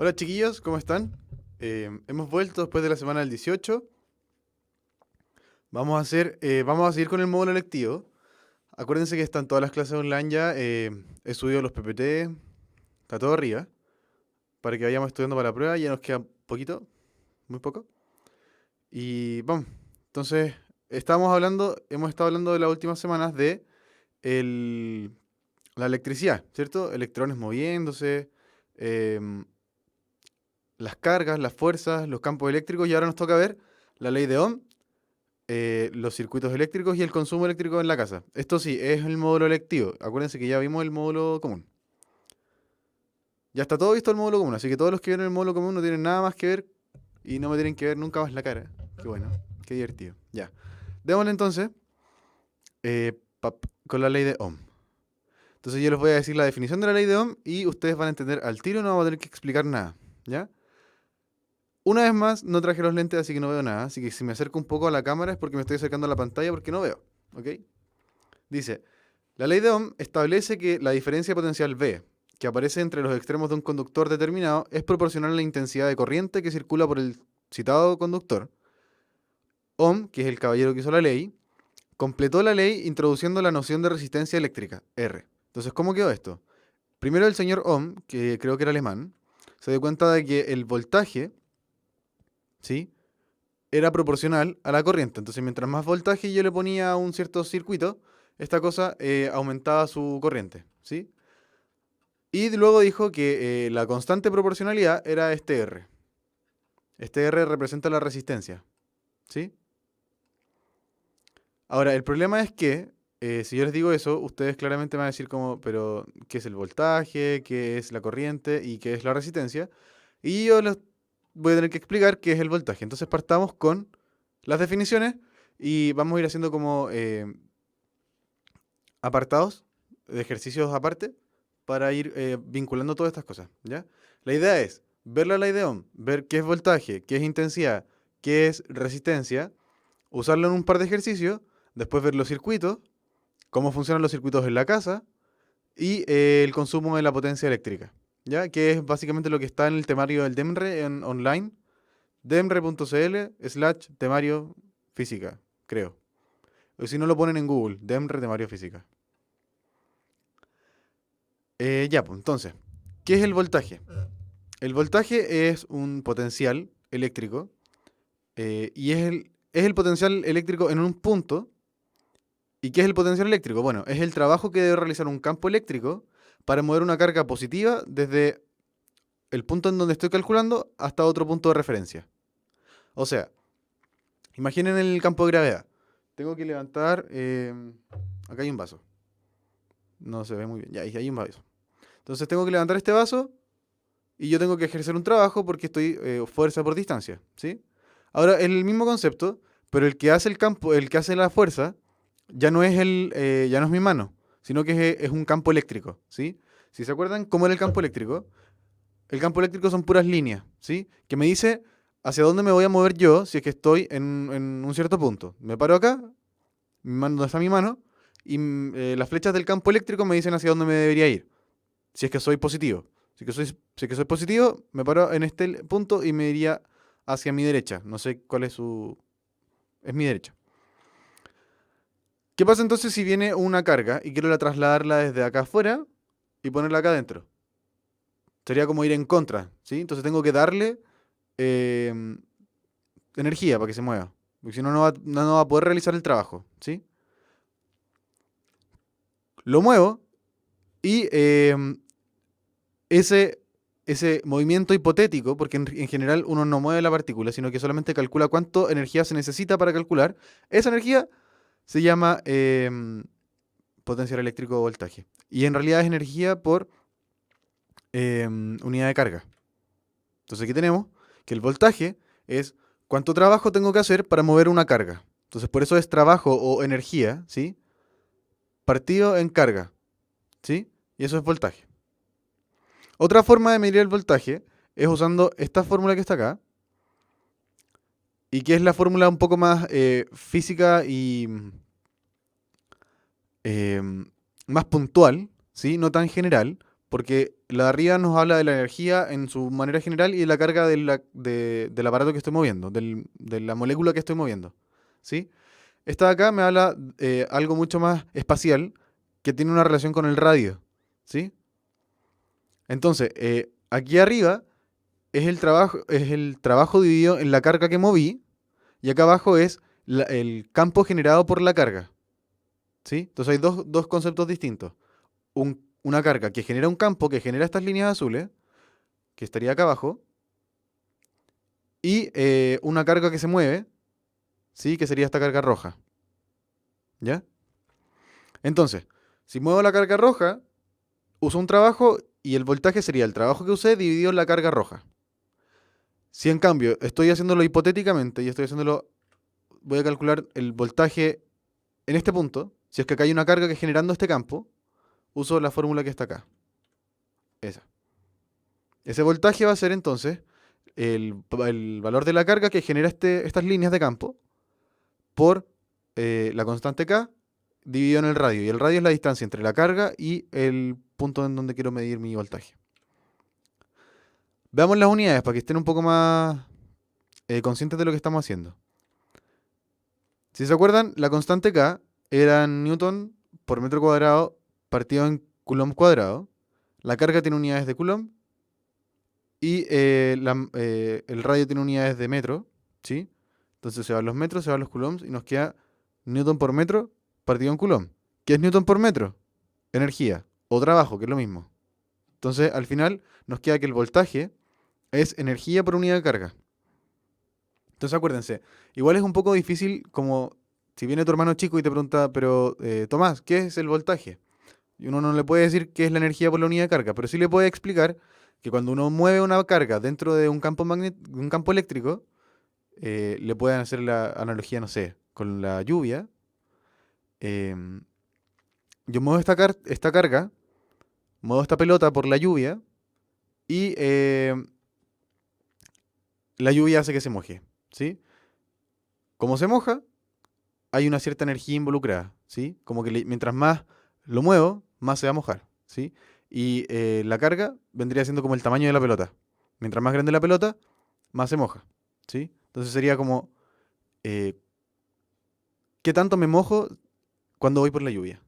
Hola chiquillos, ¿cómo están? Hemos vuelto después de la semana del 18. Vamos a seguir con el módulo lectivo. Acuérdense que están todas las clases online ya. He subido los PPT, está todo arriba, para que vayamos estudiando para la prueba. Ya nos queda poquito, muy poco. Y vamos. Entonces, hemos estado hablando de las últimas semanas de el- la electricidad, ¿cierto? Electrones moviéndose, em, las cargas, las fuerzas, los campos eléctricos. Y ahora nos toca ver la ley de Ohm, los circuitos eléctricos y el consumo eléctrico en la casa. Esto sí, es el módulo electivo. Acuérdense que ya vimos el módulo común. Ya está todo visto el módulo común, así que todos los que vieron el módulo común no tienen nada más que ver y no me tienen que ver nunca más la cara. Qué bueno, qué divertido. Ya. Démosle entonces con la ley de Ohm. Entonces yo les voy a decir la definición de la ley de Ohm y ustedes van a entender al tiro, no vamos a tener que explicar nada. ¿Ya? Una vez más, no traje los lentes, así que no veo nada. Así que si me acerco un poco a la cámara es porque me estoy acercando a la pantalla porque no veo. ¿Ok? Dice, la ley de Ohm establece que la diferencia potencial V, que aparece entre los extremos de un conductor determinado, es proporcional a la intensidad de corriente que circula por el citado conductor. Ohm, que es el caballero que hizo la ley, completó la ley introduciendo la noción de resistencia eléctrica, R. Entonces, ¿cómo quedó esto? Primero el señor Ohm, que creo que era alemán, se dio cuenta de que el voltaje, ¿sí?, era proporcional a la corriente. Entonces, mientras más voltaje yo le ponía a un cierto circuito, esta cosa aumentaba su corriente, ¿sí? Y luego dijo que la constante proporcionalidad era este R. Este R representa la resistencia, ¿sí? Ahora, el problema es que si yo les digo eso, ustedes claramente me van a decir como, pero ¿qué es el voltaje? ¿Qué es la corriente? ¿Y qué es la resistencia? Y yo les voy a tener que explicar qué es el voltaje. Entonces partamos con las definiciones y vamos a ir haciendo como apartados de ejercicios aparte para ir vinculando todas estas cosas, ¿ya? La idea es ver la ley de Ohm, ver qué es voltaje, qué es intensidad, qué es resistencia, usarlo en un par de ejercicios, después ver los circuitos, cómo funcionan los circuitos en la casa y el consumo de la potencia eléctrica, ¿ya? Que es básicamente lo que está en el temario del DEMRE en online, demre.cl/temario física, creo. O si no lo ponen en Google, DEMRE temario física. Ya, pues entonces, ¿qué es el voltaje? El voltaje es un potencial eléctrico y es el potencial eléctrico en un punto. ¿Y qué es el potencial eléctrico? Bueno, es el trabajo que debe realizar un campo eléctrico para mover una carga positiva desde el punto en donde estoy calculando hasta otro punto de referencia. O sea, imaginen el campo de gravedad. Tengo que levantar... acá hay un vaso. No se ve muy bien. Ya, ahí hay un vaso. Entonces tengo que levantar este vaso y yo tengo que ejercer un trabajo porque estoy fuerza por distancia, ¿sí? Ahora, es el mismo concepto, pero el que hace el campo, el que hace la fuerza, ya no es mi mano, sino que es un campo eléctrico, ¿sí? Si se acuerdan cómo era el campo eléctrico son puras líneas, ¿sí? Que me dice hacia dónde me voy a mover yo si es que estoy en un cierto punto. Me paro acá, mi mano, donde está mi mano, y las flechas del campo eléctrico me dicen hacia dónde me debería ir, si es que soy positivo. Si es que soy positivo, me paro en este punto y me iría hacia mi derecha. No sé cuál es su... Es mi derecha. ¿Qué pasa entonces si viene una carga y quiero trasladarla desde acá afuera y ponerla acá adentro? Sería como ir en contra, ¿sí? Entonces tengo que darle eh, energía para que se mueva. Porque si no, no va a poder realizar el trabajo, ¿sí? Lo muevo y ese, ese movimiento hipotético, porque en general uno no mueve la partícula, sino que solamente calcula cuánto energía se necesita para calcular, esa energía se llama potencial eléctrico o voltaje. Y en realidad es energía por unidad de carga. Entonces aquí tenemos que el voltaje es cuánto trabajo tengo que hacer para mover una carga. Entonces por eso es trabajo o energía, ¿sí? Partido en carga, ¿sí? Y eso es voltaje. Otra forma de medir el voltaje es usando esta fórmula que está acá, y que es la fórmula un poco más física y eh, más puntual, ¿sí? No tan general, porque la de arriba nos habla de la energía en su manera general y de la carga del aparato que estoy moviendo, de la molécula que estoy moviendo. ¿Sí? Esta de acá me habla algo mucho más espacial que tiene una relación con el radio. ¿Sí? Entonces, aquí arriba es el trabajo dividido en la carga que moví y acá abajo es el campo generado por la carga. ¿Sí? Entonces hay dos conceptos distintos. Una carga que genera un campo, que genera estas líneas azules, que estaría acá abajo, y una carga que se mueve, ¿sí? Que sería esta carga roja. ¿Ya? Entonces, si muevo la carga roja, uso un trabajo y el voltaje sería el trabajo que usé dividido en la carga roja. Si en cambio estoy haciéndolo hipotéticamente y voy a calcular el voltaje en este punto, si es que acá hay una carga que generando este campo, uso la fórmula que está acá. Esa. Ese voltaje va a ser entonces el valor de la carga que genera estas líneas de campo por la constante K dividido en el radio. Y el radio es la distancia entre la carga y el punto en donde quiero medir mi voltaje. Veamos las unidades para que estén un poco más conscientes de lo que estamos haciendo. Si se acuerdan, la constante K era Newton por metro cuadrado partido en Coulomb cuadrado. La carga tiene unidades de Coulomb y el radio tiene unidades de metro, ¿sí? Entonces se van los metros, se van los coulombs y nos queda Newton por metro partido en Coulomb. ¿Qué es Newton por metro? Energía o trabajo, que es lo mismo. Entonces al final nos queda que el voltaje es energía por unidad de carga. Entonces acuérdense, igual es un poco difícil como si viene tu hermano chico y te pregunta, pero Tomás, ¿qué es el voltaje? Y uno no le puede decir qué es la energía por la unidad de carga, pero sí le puede explicar que cuando uno mueve una carga dentro de un campo eléctrico, le pueden hacer la analogía, no sé, con la lluvia. em, yo muevo esta carga, muevo esta pelota por la lluvia y la lluvia hace que se moje, ¿sí? Como se moja, hay una cierta energía involucrada, ¿sí? Como que mientras más lo muevo, más se va a mojar, ¿sí? Y la carga vendría siendo como el tamaño de la pelota. Mientras más grande la pelota, más se moja, ¿sí? Entonces sería como, eh, ¿qué tanto me mojo cuando voy por la lluvia?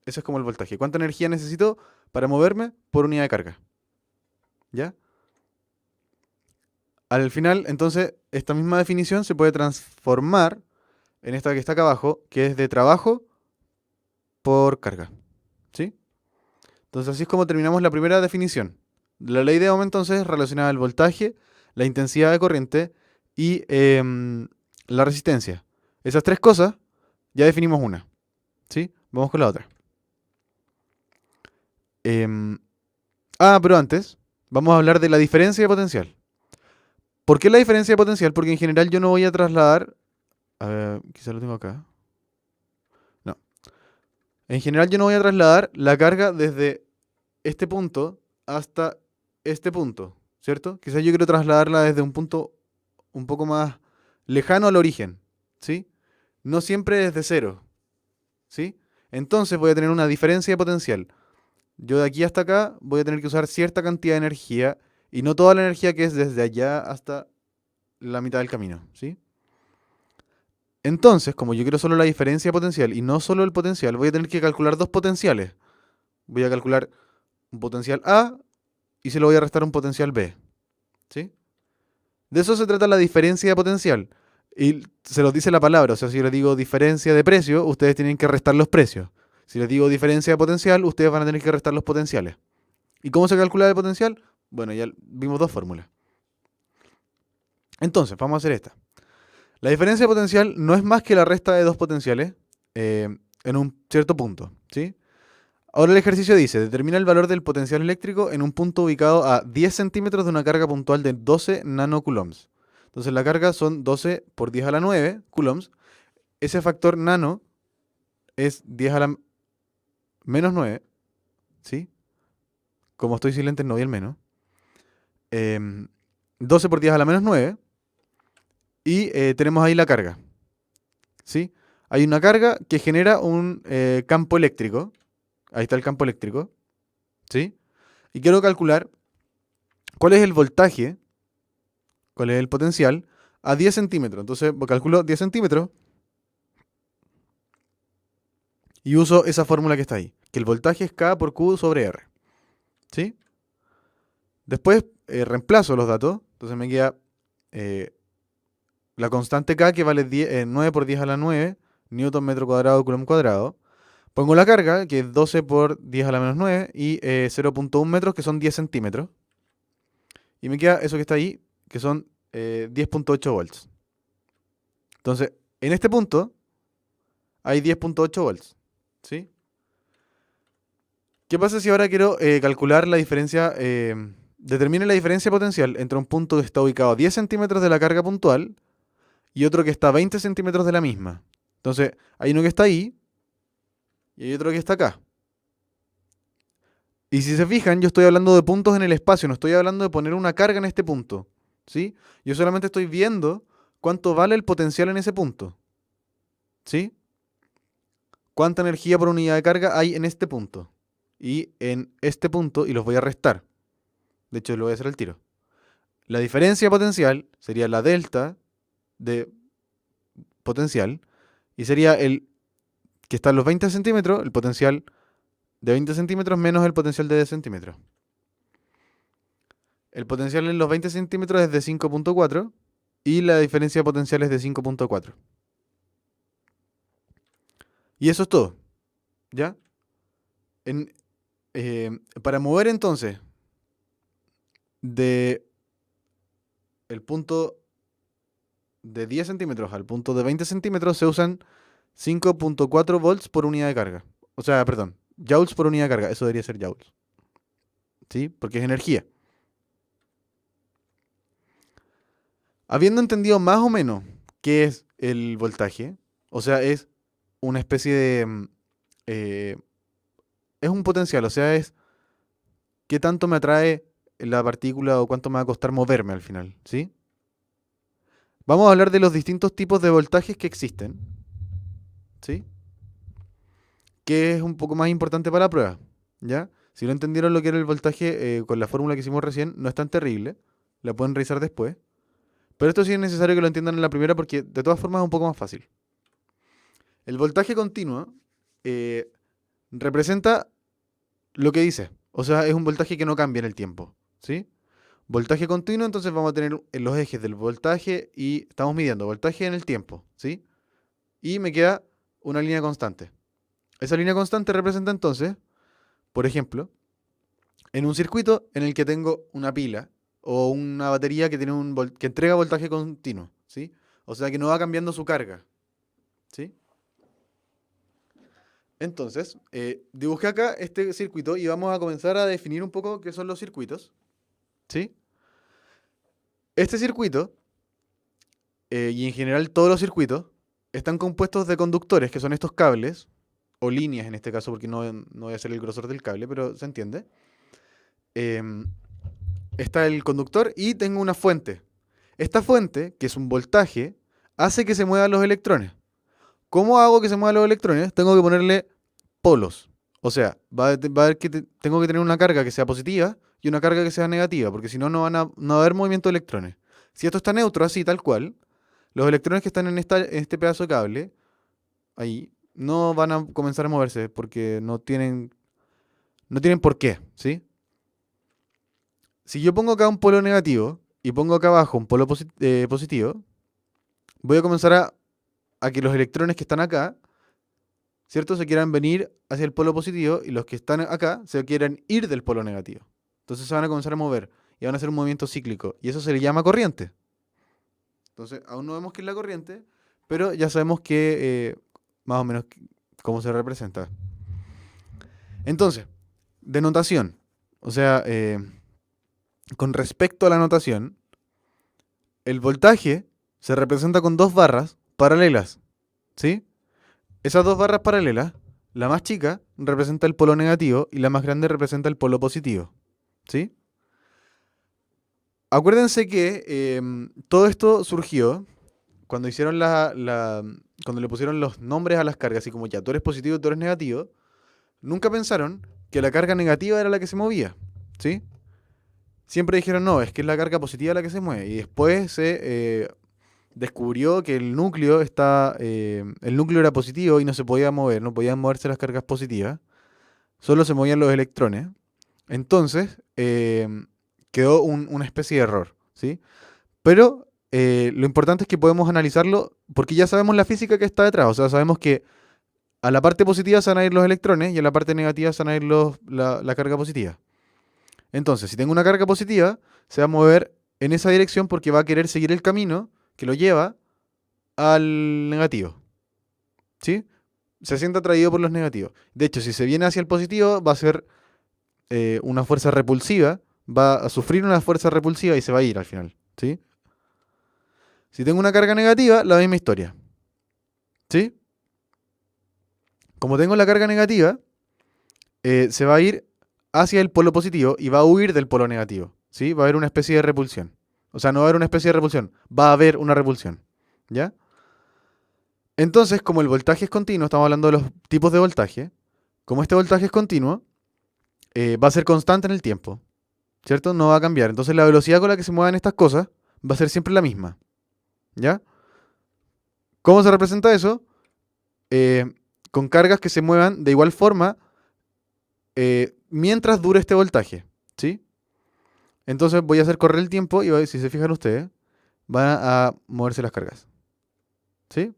Eso es como el voltaje. ¿Cuánta energía necesito para moverme por unidad de carga? ¿Ya? Al final, entonces, esta misma definición se puede transformar en esta que está acá abajo, que es de trabajo por carga, ¿sí? Entonces así es como terminamos la primera definición. La ley de Ohm entonces relacionada al voltaje, la intensidad de corriente y la resistencia. Esas tres cosas ya definimos una, ¿sí? Vamos con la otra. Em, pero antes vamos a hablar de la diferencia de potencial. ¿Por qué la diferencia de potencial? Porque en general yo no voy a trasladar... A ver, quizá lo tengo acá. No. En general yo no voy a trasladar la carga desde este punto hasta este punto, ¿cierto? Quizás yo quiero trasladarla desde un punto un poco más lejano al origen, ¿sí? No siempre desde cero, ¿sí? Entonces voy a tener una diferencia de potencial. Yo de aquí hasta acá voy a tener que usar cierta cantidad de energía y no toda la energía que es desde allá hasta la mitad del camino, ¿sí? Entonces, como yo quiero solo la diferencia de potencial y no solo el potencial, voy a tener que calcular dos potenciales. Voy a calcular un potencial A y se lo voy a restar un potencial B, ¿sí? De eso se trata la diferencia de potencial. Y se los dice la palabra, o sea, si yo les digo diferencia de precio, ustedes tienen que restar los precios. Si les digo diferencia de potencial, ustedes van a tener que restar los potenciales. ¿Y cómo se calcula el potencial? Bueno, ya vimos dos fórmulas. Entonces, vamos a hacer esta. La diferencia de potencial no es más que la resta de dos potenciales en un cierto punto, ¿sí? Ahora el ejercicio dice, determina el valor del potencial eléctrico en un punto ubicado a 10 centímetros de una carga puntual de 12 nanocoulombs. Entonces la carga son 12 por 10 a la 9 coulombs. Ese factor nano es 10 a la menos 9, ¿sí? Como estoy silente no vi el menos. 12 por 10 a la menos 9. Y tenemos ahí la carga, ¿sí? Hay una carga que genera un campo eléctrico. Ahí está el campo eléctrico, ¿sí? y quiero calcular cuál es el voltaje, cuál es el potencial a 10 centímetros. Entonces calculo 10 centímetros y uso esa fórmula que está ahí, que el voltaje es K por Q sobre R. ¿Sí? Después reemplazo los datos, entonces me queda la constante K que vale 9 por 10 a la 9, newton metro cuadrado, coulomb cuadrado. Pongo la carga, que es 12 por 10 a la menos 9, y 0.1 metros, que son 10 centímetros. Y me queda eso que está ahí, que son 10.8 volts. Entonces, en este punto hay 10.8 volts. ¿Sí? ¿Qué pasa si ahora quiero calcular la diferencia, determine la diferencia potencial entre un punto que está ubicado a 10 centímetros de la carga puntual y otro que está a 20 centímetros de la misma? Entonces, hay uno que está ahí y hay otro que está acá. Y si se fijan, yo estoy hablando de puntos en el espacio, no estoy hablando de poner una carga en este punto. ¿Sí? Yo solamente estoy viendo cuánto vale el potencial en ese punto. ¿Sí? Cuánta energía por unidad de carga hay en este punto. Y en este punto, y los voy a restar. De hecho, lo voy a hacer al tiro. La diferencia potencial sería la delta de potencial. Y sería el que está en los 20 centímetros, el potencial de 20 centímetros menos el potencial de 10 centímetros. El potencial en los 20 centímetros es de 5.4 y la diferencia potencial es de 5.4. Y eso es todo. ¿Ya? En, para mover entonces de el punto de 10 centímetros al punto de 20 centímetros se usan 5.4 volts por unidad de carga. O sea, perdón, joules por unidad de carga. Eso debería ser joules. ¿Sí? Porque es energía. Habiendo entendido más o menos qué es el voltaje, o sea, es una especie de... es un potencial, o sea, es qué tanto me atrae la partícula o cuánto me va a costar moverme al final, ¿sí? Vamos a hablar de los distintos tipos de voltajes que existen, ¿sí? Que es un poco más importante para la prueba, ¿ya? Si no entendieron lo que era el voltaje con la fórmula que hicimos recién, no es tan terrible, la pueden revisar después. Pero esto sí es necesario que lo entiendan en la primera porque de todas formas es un poco más fácil. El voltaje continuo representa lo que dice. O sea, es un voltaje que no cambia en el tiempo. ¿Sí? Voltaje continuo, entonces vamos a tener en los ejes del voltaje y estamos midiendo voltaje en el tiempo. ¿Sí? Y me queda una línea constante. Esa línea constante representa entonces, por ejemplo, en un circuito en el que tengo una pila o una batería que, tiene que entrega voltaje continuo. ¿Sí? O sea, que no va cambiando su carga. ¿Sí? Entonces, dibujé acá este circuito y vamos a comenzar a definir un poco qué son los circuitos. ¿Sí? Este circuito, y en general todos los circuitos, están compuestos de conductores, que son estos cables, o líneas en este caso, porque no voy a hacer el grosor del cable, pero se entiende. Em, Está el conductor y tengo una fuente. Esta fuente, que es un voltaje, hace que se muevan los electrones. ¿Cómo hago que se muevan los electrones? Tengo que ponerle polos. O sea, va a haber que tengo que tener una carga que sea positiva y una carga que sea negativa, porque si no, no va a haber movimiento de electrones. Si esto está neutro, así tal cual, los electrones que están en este pedazo de cable, ahí, no van a comenzar a moverse porque no tienen por qué, ¿sí? Si yo pongo acá un polo negativo y pongo acá abajo un polo positivo, voy a comenzar a que los electrones que están acá, ¿cierto? Se quieran venir hacia el polo positivo y los que están acá se quieran ir del polo negativo. Entonces se van a comenzar a mover y van a hacer un movimiento cíclico. Y eso se le llama corriente. Entonces aún no vemos qué es la corriente, pero ya sabemos que más o menos cómo se representa. Entonces, de notación. O sea, con respecto a la notación, el voltaje se representa con dos barras paralelas. ¿Sí? Esas dos barras paralelas, la más chica representa el polo negativo y la más grande representa el polo positivo. ¿Sí? Acuérdense que todo esto surgió cuando hicieron cuando le pusieron los nombres a las cargas, así como ya, tú eres positivo y tú eres negativo, nunca pensaron que la carga negativa era la que se movía. ¿sí? Siempre dijeron, no, es que es la carga positiva la que se mueve. Y después se descubrió que el núcleo era positivo y no se podía mover, no podían moverse las cargas positivas, solo se movían los electrones. Entonces, quedó una especie de error, ¿sí? Pero lo importante es que podemos analizarlo porque ya sabemos la física que está detrás. O sea, sabemos que a la parte positiva se van a ir los electrones y a la parte negativa se van a ir la carga positiva. Entonces, si tengo una carga positiva, se va a mover en esa dirección porque va a querer seguir el camino que lo lleva al negativo, ¿sí? Se siente atraído por los negativos. De hecho, si se viene hacia el positivo, va a ser una fuerza repulsiva, va a sufrir una fuerza repulsiva y se va a ir al final, ¿sí? Si tengo una carga negativa, la misma historia, ¿sí? Como tengo la carga negativa, se va a ir hacia el polo positivo y va a huir del polo negativo, ¿sí? Va a haber una especie de repulsión. O sea, no va a haber una especie de repulsión, va a haber una repulsión, ¿ya? Entonces, como el voltaje es continuo, estamos hablando de los tipos de voltaje, como este voltaje es continuo, va a ser constante en el tiempo, ¿cierto? No va a cambiar. Entonces la velocidad con la que se muevan estas cosas va a ser siempre la misma, ¿ya? ¿Cómo se representa eso? Eh, con cargas que se muevan de igual forma mientras dure este voltaje, ¿sí? Entonces voy a hacer correr el tiempo y si se fijan ustedes, van a moverse las cargas, ¿sí?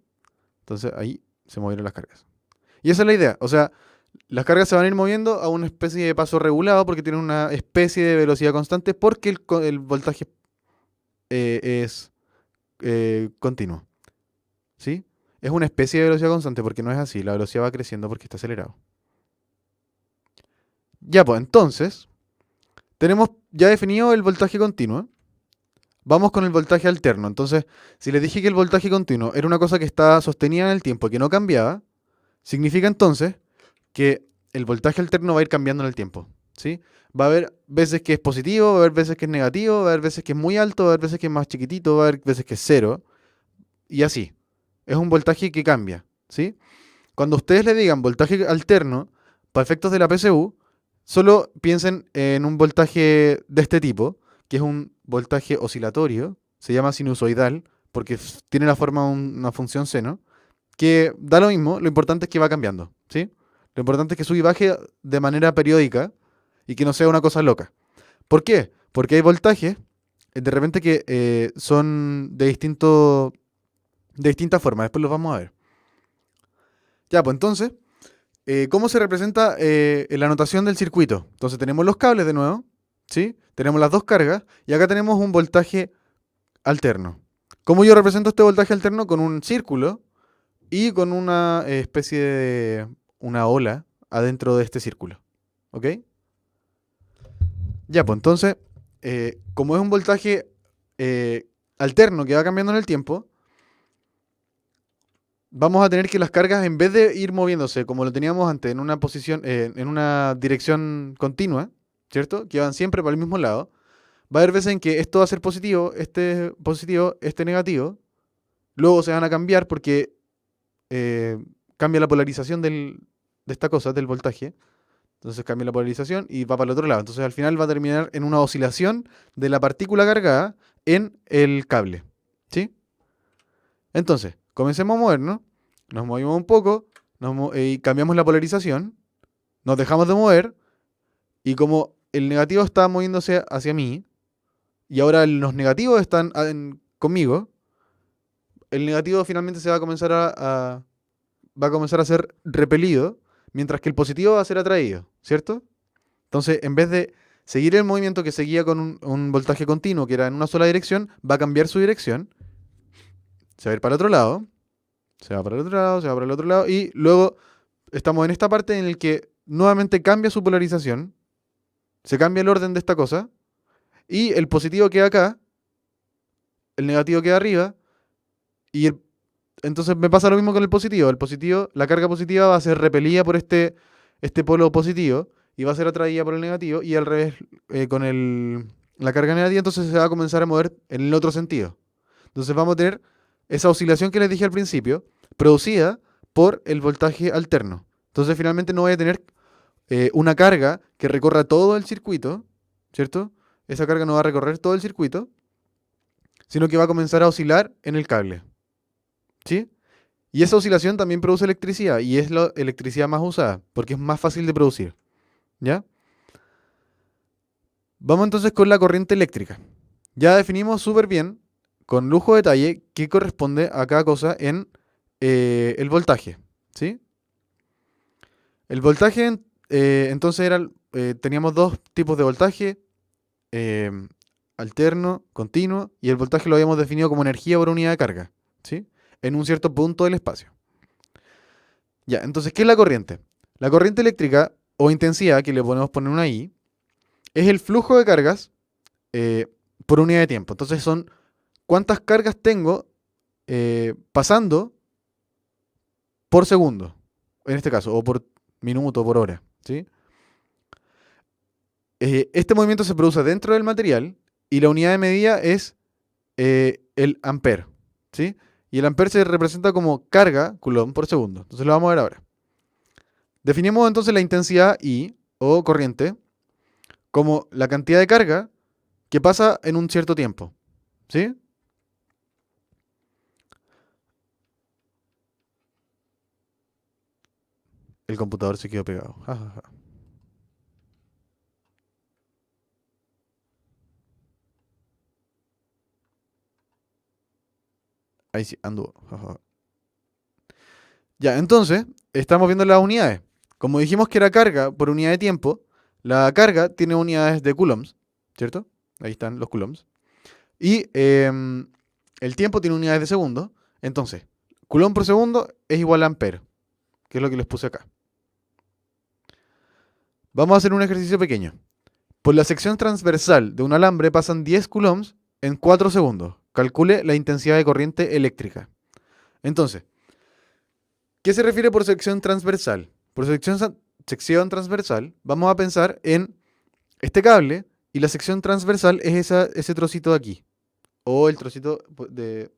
Entonces ahí se movieron las cargas. Y esa es la idea, o sea, las cargas se van a ir moviendo a una especie de paso regulado porque tienen una especie de velocidad constante porque el voltaje es continuo, ¿sí? Es una especie de velocidad constante porque no es así, la velocidad va creciendo porque está acelerado. Ya, pues entonces, tenemos ya definido el voltaje continuo. Vamos con el voltaje alterno. Entonces, si les dije que el voltaje continuo era una cosa que estaba sostenida en el tiempo y que no cambiaba, significa entonces que el voltaje alterno va a ir cambiando en el tiempo, ¿sí? Va a haber veces que es positivo, va a haber veces que es negativo, va a haber veces que es muy alto, va a haber veces que es más chiquitito, va a haber veces que es cero, y así. Es un voltaje que cambia, ¿sí? Cuando ustedes le digan voltaje alterno, para efectos de la PSU, solo piensen en un voltaje de este tipo, que es un voltaje oscilatorio, se llama sinusoidal, porque tiene la forma de una función seno, que da lo mismo, lo importante es que va cambiando, ¿sí? Lo importante es que sube y baje de manera periódica y que no sea una cosa loca. ¿Por qué? Porque hay voltajes, de repente que son de distintas formas, después los vamos a ver. Ya, pues entonces, ¿cómo se representa en la notación del circuito? Entonces tenemos los cables de nuevo, ¿sí? Tenemos las dos cargas y acá tenemos un voltaje alterno. ¿Cómo yo represento este voltaje alterno? Con un círculo y con una especie de una ola adentro de este círculo, ¿ok? Ya, pues entonces, como es un voltaje alterno que va cambiando en el tiempo, vamos a tener que las cargas, en vez de ir moviéndose como lo teníamos antes, en una posición, en una dirección continua, ¿cierto? Que van siempre para el mismo lado, va a haber veces en que esto va a ser positivo, este negativo, luego se van a cambiar porque cambia la polarización de esta cosa, del voltaje, entonces cambia la polarización y va para el otro lado. Entonces al final va a terminar en una oscilación de la partícula cargada en el cable, ¿sí? Entonces, comencemos a movernos, nos movimos un poco y cambiamos la polarización, nos dejamos de mover y como el negativo está moviéndose hacia mí y ahora los negativos están conmigo, el negativo finalmente se va a comenzar va a comenzar a ser repelido, mientras que el positivo va a ser atraído, ¿cierto? Entonces, en vez de seguir el movimiento que seguía con un voltaje continuo, que era en una sola dirección, va a cambiar su dirección, se va a ir para el otro lado, se va para el otro lado, se va para el otro lado, y luego estamos en esta parte en la que nuevamente cambia su polarización, se cambia el orden de esta cosa, y el positivo queda acá, el negativo queda arriba, y entonces me pasa lo mismo con el positivo. El positivo, la carga positiva va a ser repelida por este polo positivo y va a ser atraída por el negativo, y al revés con la carga negativa, entonces se va a comenzar a mover en el otro sentido. Entonces vamos a tener esa oscilación que les dije al principio, producida por el voltaje alterno. Entonces finalmente no voy a tener una carga que recorra todo el circuito, ¿cierto? Esa carga no va a recorrer todo el circuito, sino que va a comenzar a oscilar en el cable, ¿sí? Y esa oscilación también produce electricidad y es la electricidad más usada, porque es más fácil de producir, ¿ya? Vamos entonces con la corriente eléctrica. Ya definimos súper bien, con lujo de detalle, qué corresponde a cada cosa en el voltaje, ¿sí? El voltaje, entonces teníamos dos tipos de voltaje, eh, alterno, continuo, y el voltaje lo habíamos definido como energía por unidad de carga, ¿sí? En un cierto punto del espacio. Ya, entonces, ¿qué es la corriente? La corriente eléctrica o intensidad, que le podemos poner una I, es el flujo de cargas eh, por unidad de tiempo. Entonces son cuántas cargas tengo pasando por segundo, en este caso, o por minuto, o por hora, ¿sí? Este movimiento se produce dentro del material y la unidad de medida es el ampere, ¿sí? Y el ampere se representa como carga, coulomb por segundo. Entonces lo vamos a ver ahora. Definimos entonces la intensidad I, o corriente, como la cantidad de carga que pasa en un cierto tiempo, ¿sí? El computador se quedó pegado. Ja, ja, ja. Ahí sí, anduvo. Ja, ja. Ya, entonces, estamos viendo las unidades. Como dijimos que era carga por unidad de tiempo, la carga tiene unidades de coulombs, ¿cierto? Ahí están los coulombs. Y el tiempo tiene unidades de segundo. Entonces, coulomb por segundo es igual a ampere, que es lo que les puse acá. Vamos a hacer un ejercicio pequeño. Por la sección transversal de un alambre pasan 10 coulombs en 4 segundos. Calcule la intensidad de corriente eléctrica. Entonces, ¿qué se refiere por sección transversal? Por sección transversal, vamos a pensar en este cable y la sección transversal es ese trocito de aquí. O el trocito de...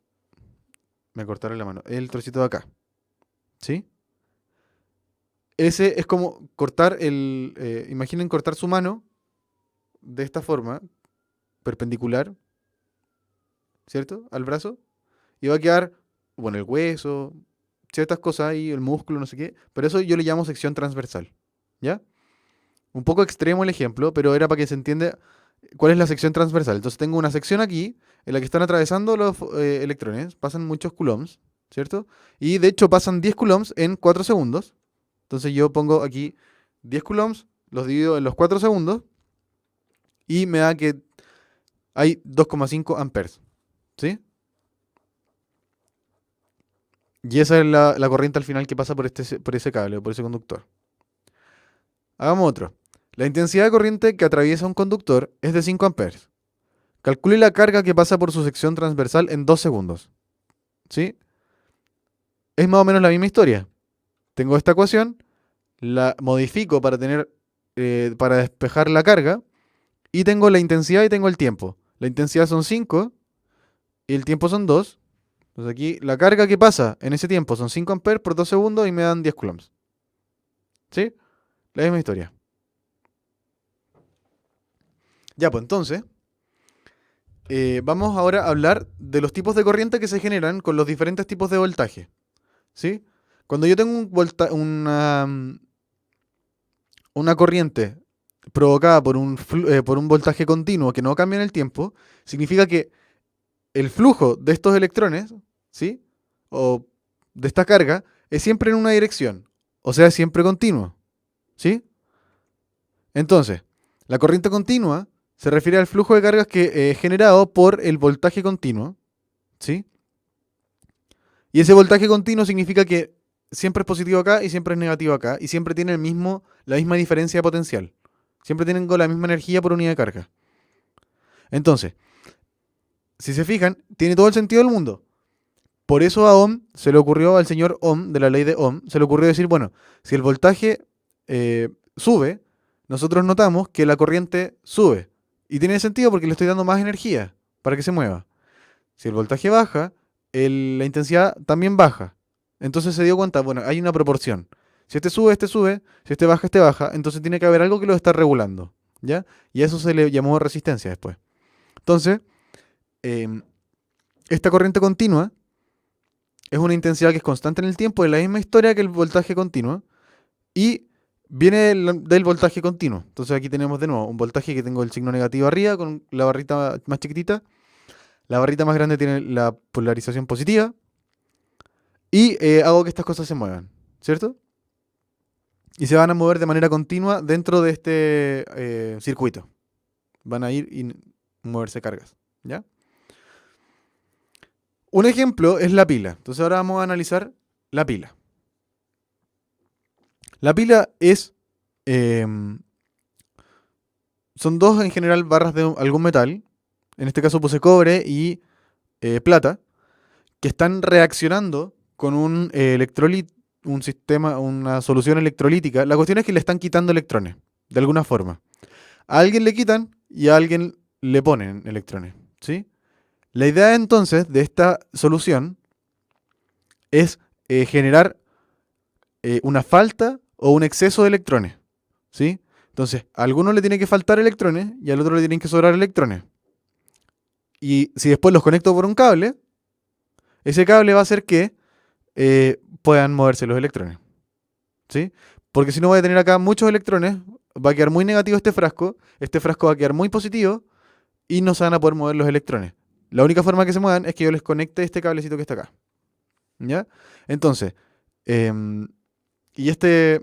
Me cortaron la mano. El trocito de acá. ¿Sí? Ese es como cortar imaginen cortar su mano de esta forma, perpendicular, ¿cierto? Al brazo. Y va a quedar, bueno, el hueso, ciertas cosas ahí, el músculo, no sé qué. Pero eso yo le llamo sección transversal. ¿Ya? Un poco extremo el ejemplo, pero era para que se entienda cuál es la sección transversal. Entonces tengo una sección aquí en la que están atravesando los electrones, pasan muchos coulombs, ¿cierto? Y de hecho pasan 10 coulombs en 4 segundos. Entonces yo pongo aquí 10 coulombs, los divido en los 4 segundos y me da que hay 2,5 amperes, ¿sí? Y esa es la corriente al final que pasa por ese cable, por ese conductor. Hagamos otro. La intensidad de corriente que atraviesa un conductor es de 5 amperes. Calcule la carga que pasa por su sección transversal en 2 segundos. ¿Sí? Es más o menos la misma historia. Tengo esta ecuación, la modifico para despejar la carga, y tengo la intensidad y tengo el tiempo. La intensidad son 5 y el tiempo son 2. Entonces aquí la carga que pasa en ese tiempo son 5 amperes por 2 segundos y me dan 10 coulombs. ¿Sí? La misma historia. Ya, pues entonces, vamos ahora a hablar de los tipos de corriente que se generan con los diferentes tipos de voltaje. ¿Sí? Cuando yo tengo una corriente provocada por un voltaje continuo que no cambia en el tiempo, significa que el flujo de estos electrones, ¿sí? O de esta carga, es siempre en una dirección. O sea, es siempre continuo. ¿Sí? Entonces, la corriente continua se refiere al flujo de cargas que es generado por el voltaje continuo. ¿Sí? Y ese voltaje continuo significa que siempre es positivo acá y siempre es negativo acá. Y siempre tiene la misma diferencia de potencial. Siempre tienen la misma energía por unidad de carga. Entonces, si se fijan, tiene todo el sentido del mundo. Por eso a Ohm se le ocurrió, al señor Ohm, de la ley de Ohm, se le ocurrió decir, bueno, si el voltaje sube, nosotros notamos que la corriente sube. Y tiene sentido porque le estoy dando más energía para que se mueva. Si el voltaje baja, la intensidad también baja. Entonces se dio cuenta, bueno, hay una proporción. Si este sube, si este baja, entonces tiene que haber algo que lo está regulando. ¿ya? Y a eso se le llamó resistencia después. Entonces, em, esta corriente continua es una intensidad que es constante en el tiempo, es la misma historia que el voltaje continuo, y viene del voltaje continuo. Entonces aquí tenemos de nuevo un voltaje que tengo el signo negativo arriba con la barrita más chiquitita, la barrita más grande tiene la polarización positiva, y hago que estas cosas se muevan, ¿cierto? Y se van a mover de manera continua dentro de este circuito. Van a ir y moverse cargas, ¿ya? Un ejemplo es la pila. Entonces ahora vamos a analizar la pila. La pila es... em, son dos en general barras de algún metal. En este caso puse cobre y plata, que están reaccionando con un un sistema, una solución electrolítica. La cuestión es que le están quitando electrones, de alguna forma. A alguien le quitan y a alguien le ponen electrones, ¿sí? La idea entonces de esta solución es generar una falta o un exceso de electrones, ¿sí? Entonces, a alguno le tiene que faltar electrones y al otro le tienen que sobrar electrones. Y si después los conecto por un cable, ese cable va a hacer que puedan moverse los electrones, ¿sí? Porque si no voy a tener acá muchos electrones, va a quedar muy negativo este frasco va a quedar muy positivo y no se van a poder mover los electrones. La única forma que se muevan es que yo les conecte este cablecito que está acá, ¿ya? Entonces, em, y esta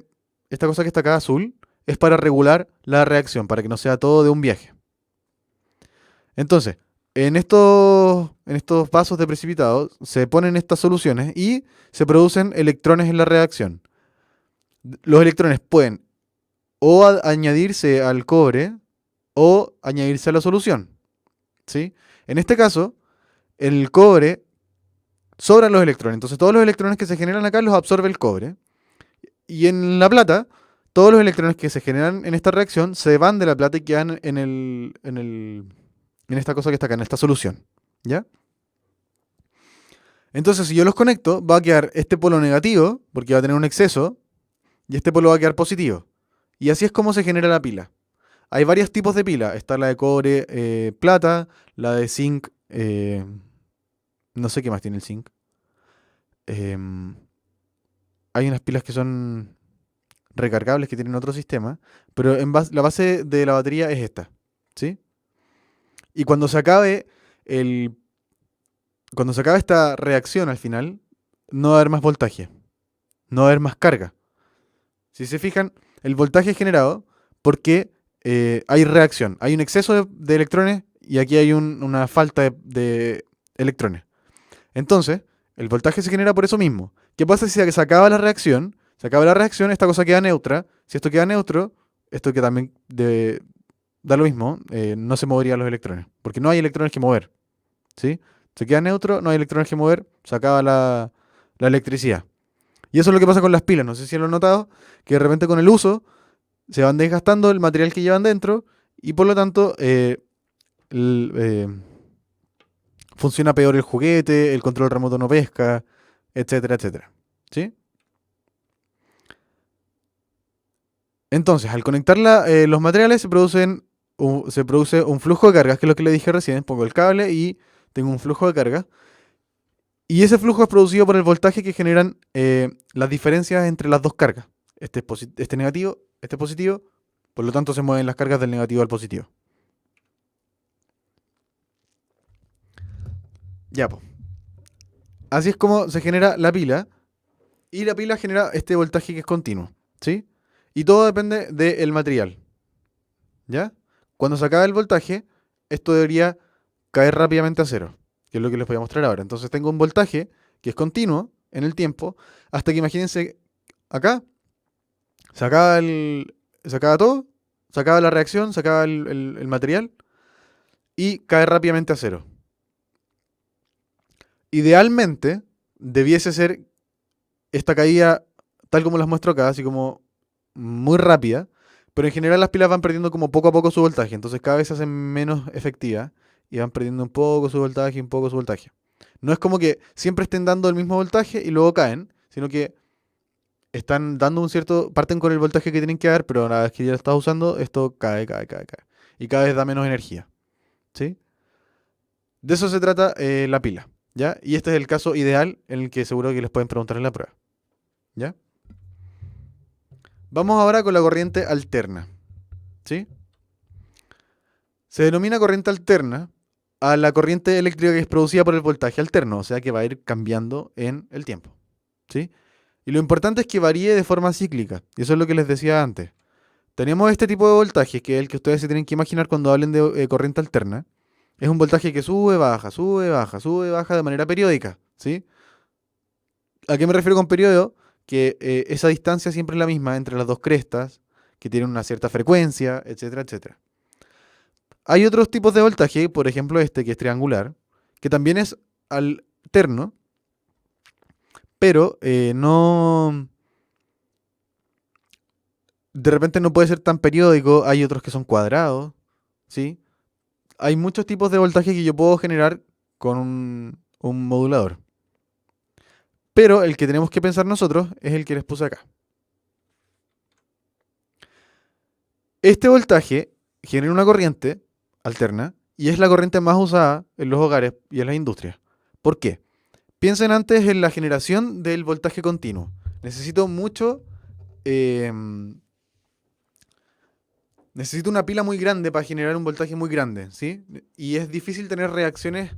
cosa que está acá azul es para regular la reacción, para que no sea todo de un viaje. Entonces, en estos vasos de precipitado se ponen estas soluciones y se producen electrones en la reacción. Los electrones pueden o añadirse al cobre o añadirse a la solución, ¿sí? En este caso, el cobre sobran los electrones. Entonces, todos los electrones que se generan acá los absorbe el cobre. Y en la plata, todos los electrones que se generan en esta reacción se van de la plata y quedan en esta cosa que está acá, en esta solución, ¿ya? Entonces, si yo los conecto, va a quedar este polo negativo, porque va a tener un exceso, y este polo va a quedar positivo. Y así es como se genera la pila. Hay varios tipos de pila. Está la de cobre, plata, la de zinc, no sé qué más tiene el zinc. Em, Hay unas pilas que son recargables que tienen otro sistema, pero la base de la batería es esta, ¿sí? Y el, cuando se acabe esta reacción al final, no va a haber más voltaje, no va a haber más carga. Si se fijan, el voltaje es generado porque hay reacción, hay un exceso de electrones y aquí hay una falta de electrones. Entonces, el voltaje se genera por eso mismo. ¿Qué pasa si se acaba la reacción? Se acaba la reacción, esta cosa queda neutra. Si esto queda neutro, esto que también da lo mismo, no se moverían los electrones, porque no hay electrones que mover, ¿sí? Se queda neutro, no hay electrones que mover, se acaba la electricidad. Y eso es lo que pasa con las pilas, no sé si lo han notado, que de repente con el uso se van desgastando el material que llevan dentro y por lo tanto el, eh, funciona peor el juguete, el control remoto no pesca, etcétera, etcétera. ¿Sí? Entonces, al conectar los materiales se produce un flujo de cargas, que es lo que le dije recién. Pongo el cable y tengo un flujo de carga. Y ese flujo es producido por el voltaje que generan las diferencias entre las dos cargas. Este negativo, este positivo, por lo tanto se mueven las cargas del negativo al positivo. Ya, pues. Así es como se genera la pila. Y la pila genera este voltaje que es continuo, ¿sí? Y todo depende del material, ¿ya? Cuando se acaba el voltaje, esto debería caer rápidamente a cero, que es lo que les voy a mostrar ahora. Entonces tengo un voltaje que es continuo en el tiempo, hasta que imagínense acá, se acaba, se acaba todo, se acaba la reacción, se acaba el material y cae rápidamente a cero. Idealmente, debiese ser esta caída tal como las muestro acá, así como muy rápida, pero en general las pilas van perdiendo como poco a poco su voltaje, entonces cada vez se hacen menos efectivas y van perdiendo un poco su voltaje, un poco su voltaje. No es como que siempre estén dando el mismo voltaje y luego caen, sino que están dando un cierto, parten con el voltaje que tienen que dar, pero una vez que ya lo estás usando, esto cae, cae, cae, cae. Y cada vez da menos energía, ¿sí? De eso se trata la pila, ¿ya? Y este es el caso ideal en el que seguro que les pueden preguntar en la prueba, ¿ya? Vamos ahora con la corriente alterna, ¿sí? Se denomina corriente alterna a la corriente eléctrica que es producida por el voltaje alterno, o sea que va a ir cambiando en el tiempo, ¿sí? Y lo importante es que varíe de forma cíclica, y eso es lo que les decía antes. Tenemos este tipo de voltaje, que es el que ustedes se tienen que imaginar cuando hablen de corriente alterna. Es un voltaje que sube, baja, sube, baja, sube, baja de manera periódica, ¿sí? ¿A qué me refiero con periodo? Que esa distancia siempre es la misma entre las dos crestas, que tienen una cierta frecuencia, etcétera, etcétera. Hay otros tipos de voltaje, por ejemplo este que es triangular, que también es alterno, pero no... De repente no puede ser tan periódico, hay otros que son cuadrados, ¿sí? Hay muchos tipos de voltaje que yo puedo generar con un modulador. Pero el que tenemos que pensar nosotros es el que les puse acá. Este voltaje genera una corriente alterna y es la corriente más usada en los hogares y en las industrias. ¿Por qué? Piensen antes en la generación del voltaje continuo. Necesito mucho... em, necesito una pila muy grande para generar un voltaje muy grande, ¿sí? Y es difícil tener reacciones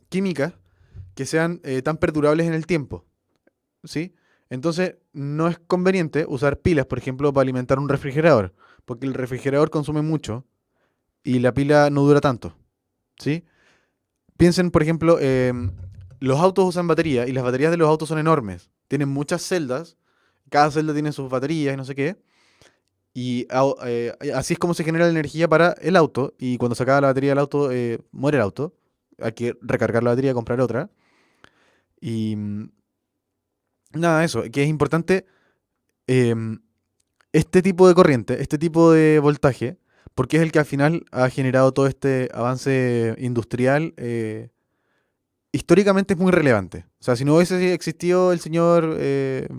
químicas que sean tan perdurables en el tiempo, ¿sí? Entonces, no es conveniente usar pilas, por ejemplo, para alimentar un refrigerador, porque el refrigerador consume mucho y la pila no dura tanto, ¿sí? Piensen, por ejemplo, los autos usan batería y las baterías de los autos son enormes. Tienen muchas celdas, cada celda tiene sus baterías y no sé qué. Y así es como se genera la energía para el auto. Y cuando se acaba la batería del auto, muere el auto. Hay que recargar la batería, comprar otra. Y nada, eso, que es importante em, este tipo de corriente, este tipo de voltaje, porque es el que al final ha generado todo este avance industrial. Históricamente es muy relevante. O sea, si no hubiese existido el señor, creo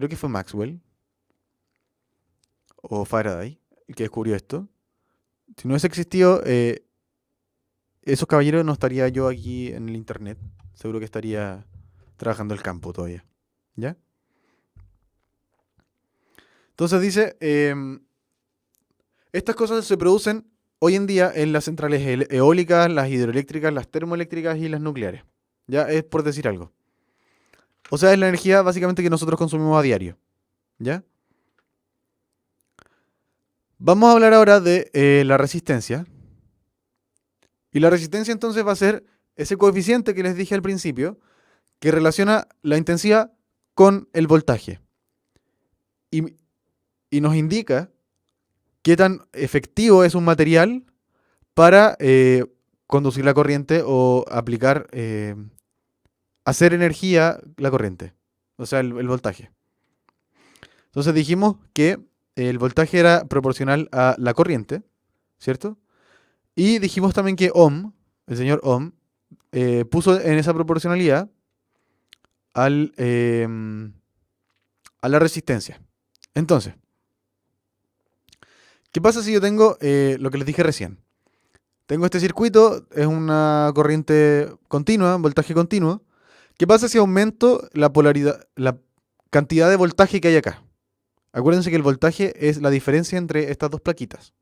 que fue Maxwell o Faraday, el que descubrió esto. Si no hubiese existido, esos caballeros no estaría yo aquí en el internet. Seguro que estaría trabajando el campo todavía. ¿Ya? Entonces dice, estas cosas se producen hoy en día en las centrales eólicas, las hidroeléctricas, las termoeléctricas y las nucleares. Ya es por decir algo. O sea, es la energía básicamente que nosotros consumimos a diario. ¿Ya? Vamos a hablar ahora de la resistencia. Y la resistencia entonces va a ser ese coeficiente que les dije al principio, que relaciona la intensidad con el voltaje. Y, y nos indica qué tan efectivo es un material para conducir la corriente o aplicar, hacer energía la corriente, o sea, el voltaje. Entonces dijimos que el voltaje era proporcional a la corriente, ¿cierto? Y dijimos también que Ohm, el señor Ohm, puso en esa proporcionalidad al, a la resistencia. Entonces, ¿qué pasa si yo tengo lo que les dije recién? Tengo este circuito, es una corriente continua, un voltaje continuo. ¿Qué pasa si aumento la polaridad, la cantidad de voltaje que hay acá? Acuérdense que el voltaje es la diferencia entre estas dos plaquitas.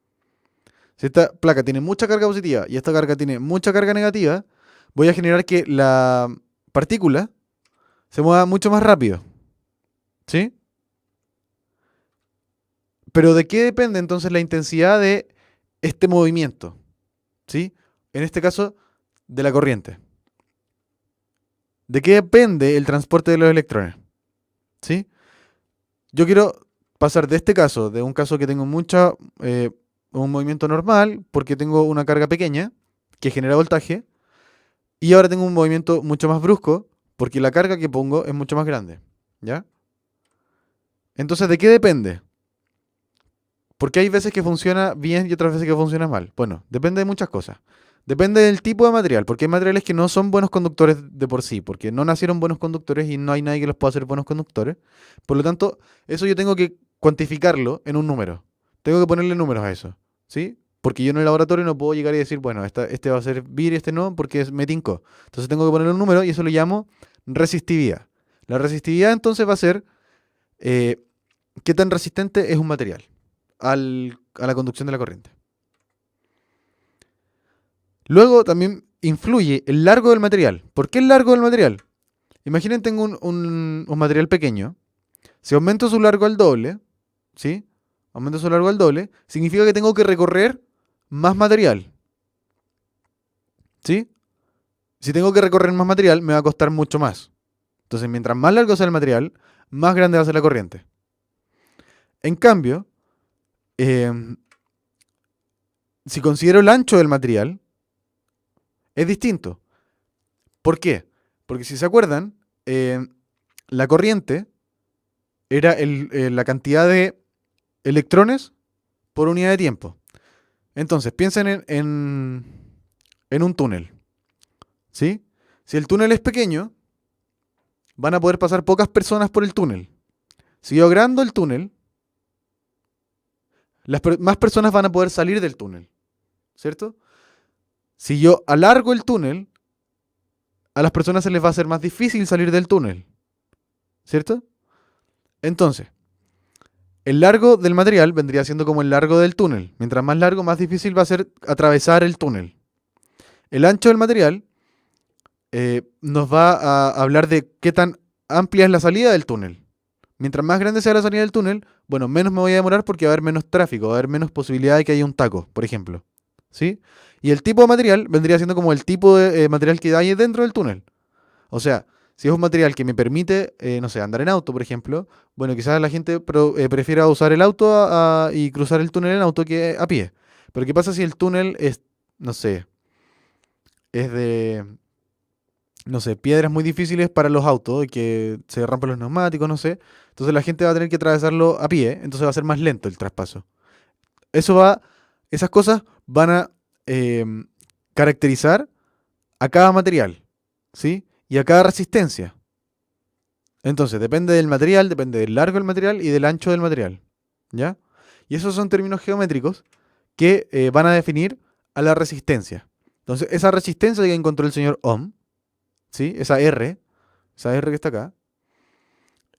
Si esta placa tiene mucha carga positiva y esta carga tiene mucha carga negativa, voy a generar que la partícula se mueva mucho más rápido. ¿Sí? Pero ¿de qué depende entonces la intensidad de este movimiento? ¿Sí? En este caso, de la corriente. ¿De qué depende el transporte de los electrones? ¿Sí? Yo quiero pasar de este caso, de un caso que tengo un movimiento normal, porque tengo una carga pequeña que genera voltaje, y ahora tengo un movimiento mucho más brusco, porque la carga que pongo es mucho más grande. ¿Ya? Entonces, ¿de qué depende? Porque hay veces que funciona bien y otras veces que funciona mal. Bueno, depende de muchas cosas. Depende del tipo de material, porque hay materiales que no son buenos conductores de por sí, porque no nacieron buenos conductores y no hay nadie que los pueda hacer buenos conductores. Por lo tanto, eso yo tengo que cuantificarlo en un número. Tengo que ponerle números a eso, ¿sí? Porque yo en el laboratorio no puedo llegar y decir, bueno, este va a servir y este no, porque me tincó. Entonces tengo que ponerle un número y eso lo llamo resistividad. La resistividad entonces va a ser eh, qué tan resistente es un material a la conducción de la corriente. Luego también influye el largo del material. ¿Por qué el largo del material? Imaginen tengo un material pequeño. Si aumento su largo al doble, ¿sí? Aumento su largo al doble, significa que tengo que recorrer más material, ¿sí? Si tengo que recorrer más material, me va a costar mucho más. Entonces, mientras más largo sea el material, más grande va a ser la corriente. En cambio, em, si considero el ancho del material, es distinto. ¿Por qué? Porque si se acuerdan, la corriente era la cantidad de electrones por unidad de tiempo. Entonces, piensen en un túnel, ¿sí? Si el túnel es pequeño, van a poder pasar pocas personas por el túnel. Si yo agrando el túnel, más personas van a poder salir del túnel, ¿cierto? Si yo alargo el túnel, a las personas se les va a hacer más difícil salir del túnel, ¿cierto? Entonces, el largo del material vendría siendo como el largo del túnel. Mientras más largo, más difícil va a ser atravesar el túnel. El ancho del material nos va a hablar de qué tan amplia es la salida del túnel. Mientras más grande sea la salida del túnel, bueno, menos me voy a demorar porque va a haber menos tráfico, va a haber menos posibilidad de que haya un taco, por ejemplo. ¿Sí? Y el tipo de material vendría siendo como el tipo de material que hay dentro del túnel. O sea, si es un material que me permite, no sé, andar en auto, por ejemplo, bueno, quizás la gente prefiera usar el auto y cruzar el túnel en auto que a pie. Pero ¿qué pasa si el túnel es, no sé, es de, no sé, piedras muy difíciles para los autos y que se rompen los neumáticos, no sé? Entonces la gente va a tener que atravesarlo a pie, entonces va a ser más lento el traspaso. Eso va, esas cosas van a em, caracterizar a cada material, ¿sí? Y a cada resistencia. Entonces, depende del material, depende del largo del material y del ancho del material, ¿ya? Y esos son términos geométricos que van a definir a la resistencia. Entonces, esa resistencia que encontró el señor Ohm, ¿sí? Esa R que está acá,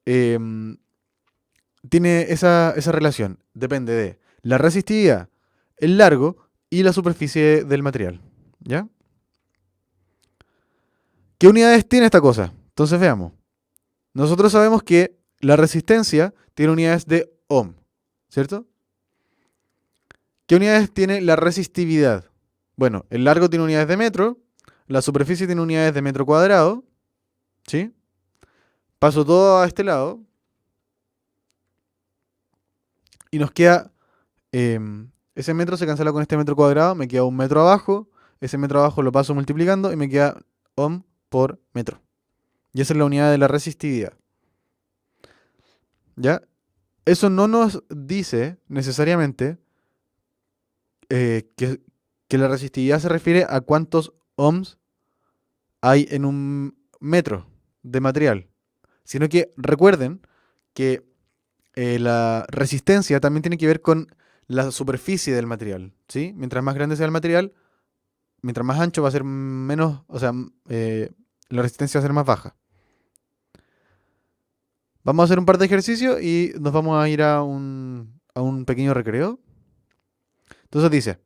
em, tiene esa relación. Depende de la resistividad, el largo y la superficie del material, ¿ya? ¿Qué unidades tiene esta cosa? Entonces, veamos. Nosotros sabemos que la resistencia tiene unidades de ohm, ¿cierto? ¿Qué unidades tiene la resistividad? Bueno, el largo tiene unidades de metro, la superficie tiene unidades de metro cuadrado, ¿sí? Paso todo a este lado y nos queda, ese metro se cancela con este metro cuadrado, me queda un metro abajo, ese metro abajo lo paso multiplicando y me queda ohm por metro. Y esa es la unidad de la resistividad, ¿ya? Eso no nos dice necesariamente eh, que, que la resistividad se refiere a cuántos ohms hay en un metro de material, sino que recuerden que la resistencia también tiene que ver con la superficie del material, ¿sí? Mientras más grande sea el material, mientras más ancho va a ser menos, o sea, la resistencia va a ser más baja. Vamos a hacer un par de ejercicios y nos vamos a ir a un pequeño recreo. Entonces dice,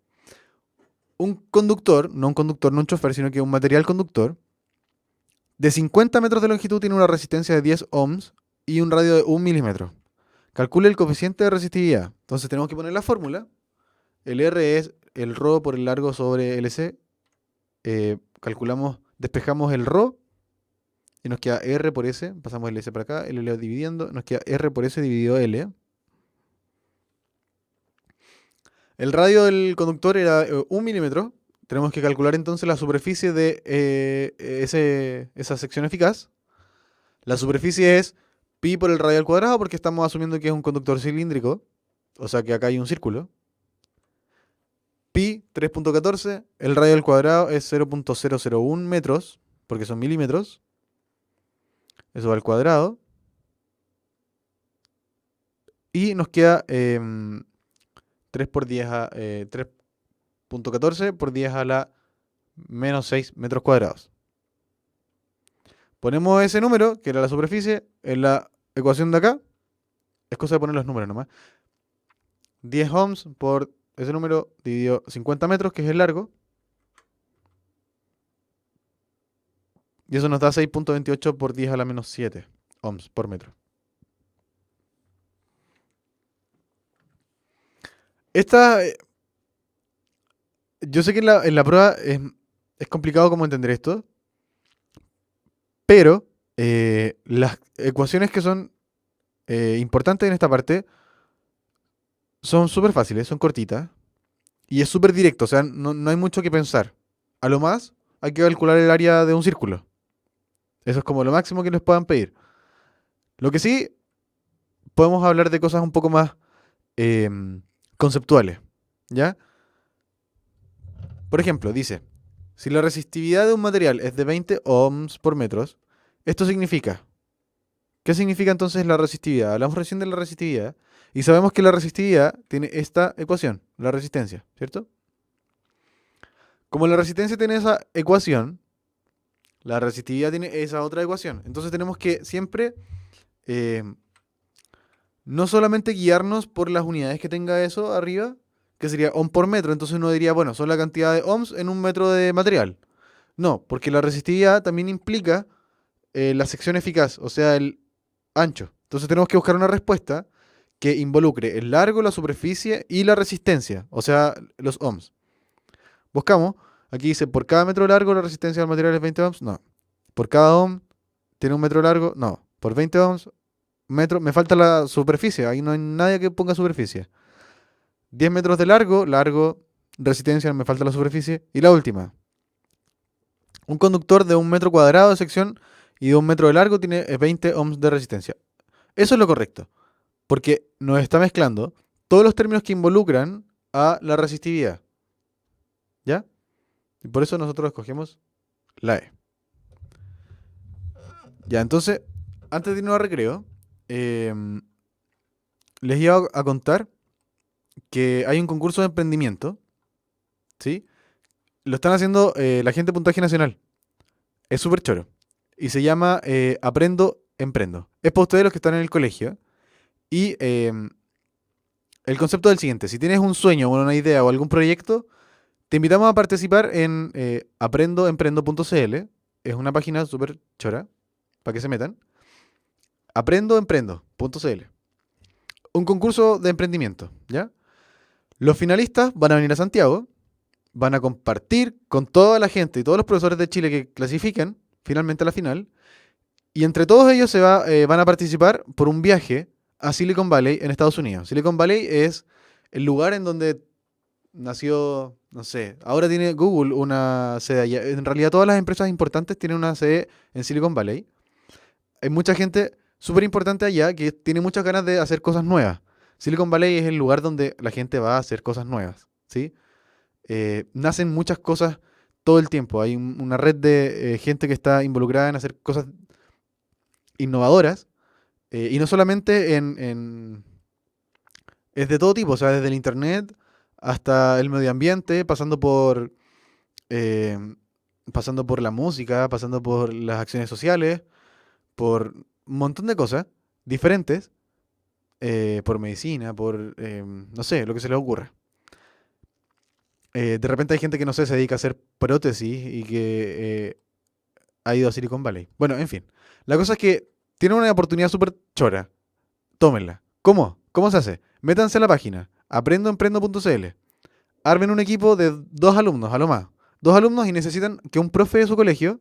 un conductor, no un conductor, no un chofer, sino que un material conductor, de 50 metros de longitud tiene una resistencia de 10 ohms y un radio de 1 milímetro. Calcule el coeficiente de resistividad. Entonces tenemos que poner la fórmula. El R es el ρ por el largo sobre LC. Calculamos, despejamos el ρ y nos queda R por S. Pasamos el S para acá, el L dividiendo. Nos queda R por S dividido L. El radio del conductor era 1 milímetro. Tenemos que calcular entonces la superficie de esa sección eficaz. La superficie es pi por el radio al cuadrado porque estamos asumiendo que es un conductor cilíndrico. O sea que acá hay un círculo. Pi 3.14, el radio al cuadrado es 0.001 metros, porque son milímetros. Eso va al cuadrado. Y nos queda 3 por 10 a 3.14 por 10 a la menos 6 metros cuadrados. Ponemos ese número, que era la superficie, en la ecuación de acá. Es cosa de poner los números nomás. 10 ohms por ese número dividido 50 metros, que es el largo. Y eso nos da 6.28 por 10 a la menos 7 ohms por metro. Esta, yo sé que en la prueba es complicado como entender esto, pero las ecuaciones que son importantes en esta parte son súper fáciles, son cortitas y es súper directo, o sea, no hay mucho que pensar. A lo más hay que calcular el área de un círculo. Eso es como lo máximo que les puedan pedir. Lo que sí, podemos hablar de cosas un poco más conceptuales, ¿ya? Por ejemplo, dice, si la resistividad de un material es de 20 ohms por metros, esto significa, ¿qué significa entonces la resistividad? Hablamos recién de la resistividad y sabemos que la resistividad tiene esta ecuación, la resistencia, ¿cierto? Como la resistencia tiene esa ecuación, la resistividad tiene esa otra ecuación. Entonces tenemos que siempre eh, no solamente guiarnos por las unidades que tenga eso arriba, que sería ohm por metro. Entonces uno diría, bueno, son la cantidad de ohms en un metro de material. No, porque la resistividad también implica la sección eficaz, o sea, el ancho. Entonces tenemos que buscar una respuesta que involucre el largo, la superficie y la resistencia, o sea, los ohms. Buscamos, aquí dice, por cada metro largo la resistencia del material es 20 ohms. No. Por cada ohm tiene un metro largo. No. Por 20 ohms, metro, me falta la superficie. Ahí no hay nadie que ponga superficie. 10 metros de largo, largo, resistencia, me falta la superficie. Y la última. Un conductor de un metro cuadrado de sección y de un metro de largo tiene 20 ohms de resistencia. Eso es lo correcto. Porque nos está mezclando todos los términos que involucran a la resistividad. ¿Ya? Y por eso nosotros escogemos la E. Ya, entonces, antes de irnos a recreo, les iba a contar que hay un concurso de emprendimiento, ¿sí? Lo están haciendo la gente de Puntaje Nacional. Es súper choro. Y se llama Aprendo, Emprendo. Es para ustedes los que están en el colegio. Y el concepto es el siguiente. Si tienes un sueño o una idea o algún proyecto, te invitamos a participar en aprendoemprendo.cl. Es una página súper chora, para que se metan. Aprendoemprendo.cl. Un concurso de emprendimiento, ¿ya? Los finalistas van a venir a Santiago, van a compartir con toda la gente y todos los profesores de Chile que clasifican finalmente a la final, y entre todos ellos van a participar por un viaje a Silicon Valley en Estados Unidos. Silicon Valley es el lugar en donde nació, no sé, ahora tiene Google una sede allá. En realidad todas las empresas importantes tienen una sede en Silicon Valley. Hay mucha gente súper importante allá que tiene muchas ganas de hacer cosas nuevas. Silicon Valley es el lugar donde la gente va a hacer cosas nuevas, ¿sí? Nacen muchas cosas todo el tiempo. Hay una red de gente que está involucrada en hacer cosas innovadoras. Y no solamente es de todo tipo, o sea, desde el internet hasta el medio ambiente, eh, pasando por la música, pasando por las acciones sociales, por un montón de cosas diferentes, por medicina, por, no sé, lo que se les ocurra. De repente hay gente que, no sé, se dedica a hacer prótesis y que ha ido a Silicon Valley. Bueno, en fin. La cosa es que tienen una oportunidad súper chora. Tómenla. ¿Cómo? ¿Cómo se hace? Métanse a la página aprendoemprendo.cl. Armen un equipo de 2 alumnos, a lo más. 2 alumnos y necesitan que un profe de su colegio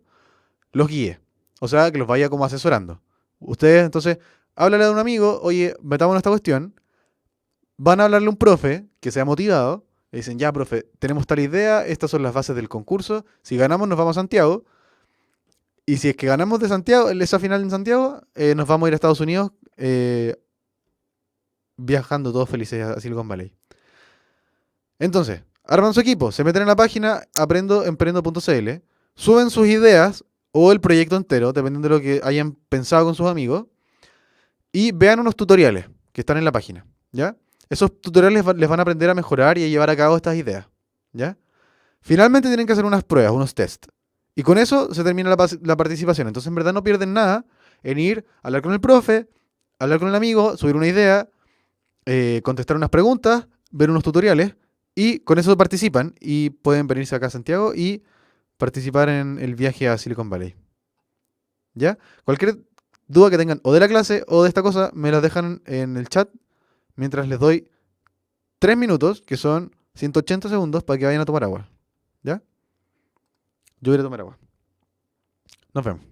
los guíe. O sea, que los vaya como asesorando. Ustedes, entonces, háblale a un amigo, oye, metamos en esta cuestión. Van a hablarle a un profe que sea motivado. Le dicen, ya, profe, tenemos tal idea, estas son las bases del concurso. Si ganamos, nos vamos a Santiago. Y si es que ganamos de Santiago, esa final en Santiago, nos vamos a ir a Estados Unidos viajando todos felices a Silicon Valley. Entonces, arman su equipo, se meten en la página emprendo.cl, suben sus ideas o el proyecto entero, dependiendo de lo que hayan pensado con sus amigos, y vean unos tutoriales que están en la página, ¿ya? Esos tutoriales les van a aprender a mejorar y a llevar a cabo estas ideas, ¿ya? Finalmente tienen que hacer unas pruebas, unos test. Y con eso se termina la participación. Entonces, en verdad no pierden nada en ir, hablar con el profe, hablar con el amigo, subir una idea, contestar unas preguntas, ver unos tutoriales, y con eso participan y pueden venirse acá a Santiago y participar en el viaje a Silicon Valley. ¿Ya? Cualquier duda que tengan o de la clase o de esta cosa, me las dejan en el chat mientras les doy 3 minutos, que son 180 segundos, para que vayan a tomar agua. ¿Ya? Yo iré a tomar agua. Nos vemos.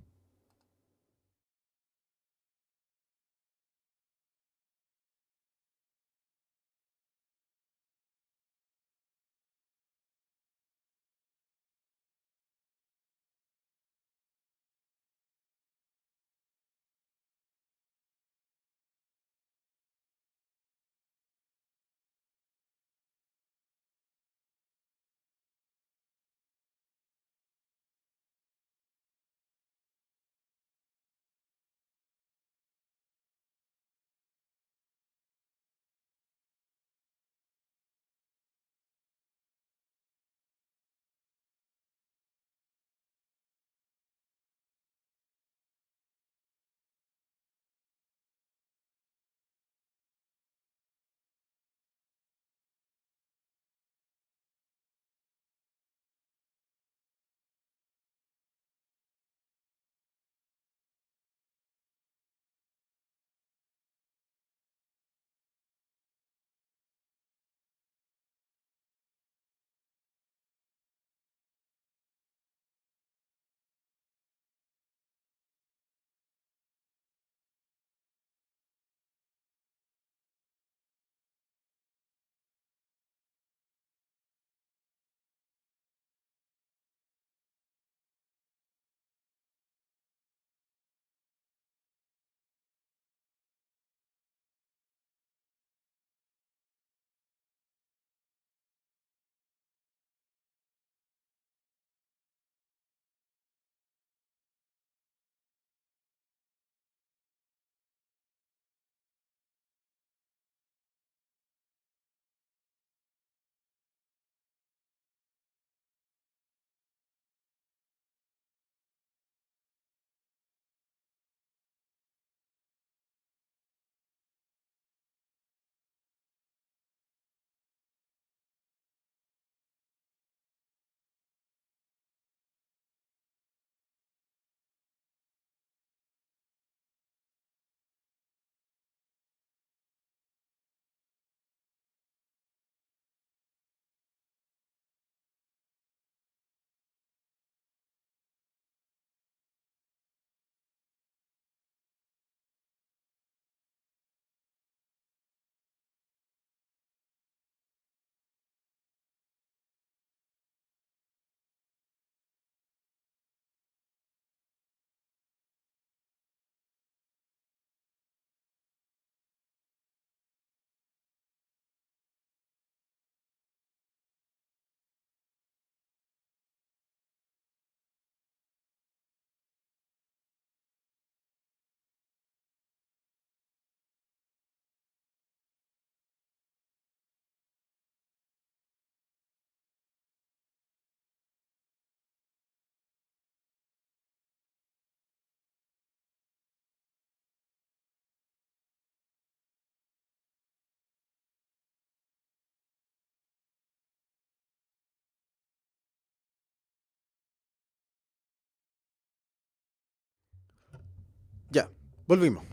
Ya, volvimos.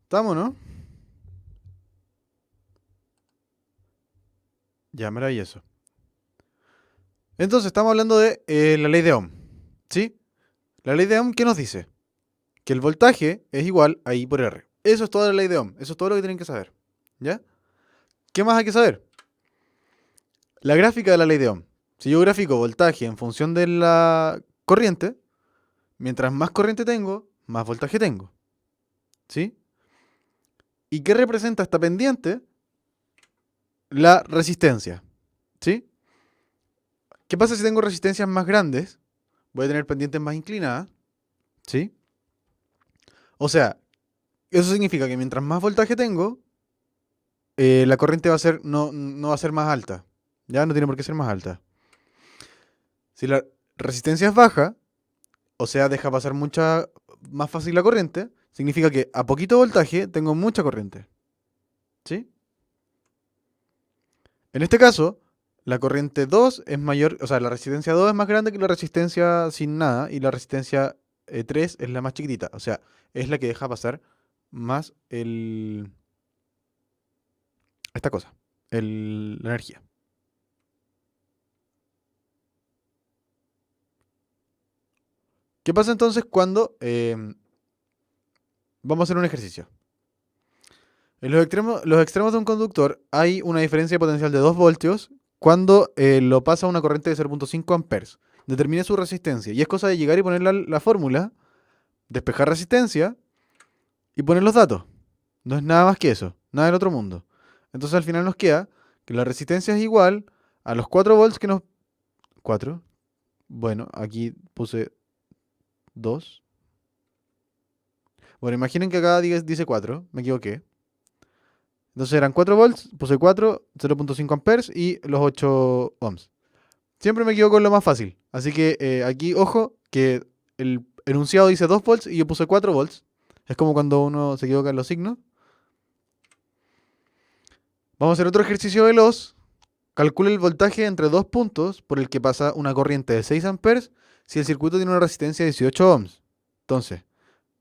¿Estamos, no? Ya, maravilloso. Entonces, estamos hablando de la ley de Ohm. ¿Sí? La ley de Ohm, ¿qué nos dice? Que el voltaje es igual a I por R. Eso es toda la ley de Ohm. Eso es todo lo que tienen que saber. ¿Ya? ¿Qué más hay que saber? La gráfica de la ley de Ohm. Si yo grafico voltaje en función de la corriente, mientras más corriente tengo, más voltaje tengo. ¿Sí? ¿Y qué representa esta pendiente? la resistencia. ¿Sí? ¿Qué pasa si tengo resistencias más grandes? Voy a tener pendientes más inclinadas. ¿Sí? O sea, eso significa que mientras más voltaje tengo, la corriente va a ser, no va a ser más alta. Ya no tiene por qué ser más alta. Si la resistencia es baja, o sea, deja pasar mucha más fácil la corriente, significa que a poquito voltaje tengo mucha corriente. ¿Sí? En este caso, la corriente 2 es mayor, o sea, la resistencia 2 es más grande que la resistencia sin nada y la resistencia 3 es la más chiquitita, o sea, es la que deja pasar más esta cosa, la energía. ¿Qué pasa entonces cuando vamos a hacer un ejercicio? En los extremos de un conductor hay una diferencia de potencial de 2 voltios cuando lo pasa a una corriente de 0,5 amperes. Determine su resistencia. Y es cosa de llegar y poner la fórmula, despejar resistencia y poner los datos. No es nada más que eso, nada del otro mundo. Entonces al final nos queda que la resistencia es igual a los 4 volts que nos... ¿4? Bueno, aquí puse 2. Bueno, imaginen que acá dice 4, me equivoqué. Entonces eran 4 volts, puse 4, 0,5 amperes y los 8 ohms. Siempre me equivoco en lo más fácil. Así que aquí, ojo, que el enunciado dice 2 volts y yo puse 4 volts. Es como cuando uno se equivoca en los signos. Vamos a hacer otro ejercicio veloz. Calcule el voltaje entre dos puntos por el que pasa una corriente de 6 amperes si el circuito tiene una resistencia de 18 ohms. Entonces,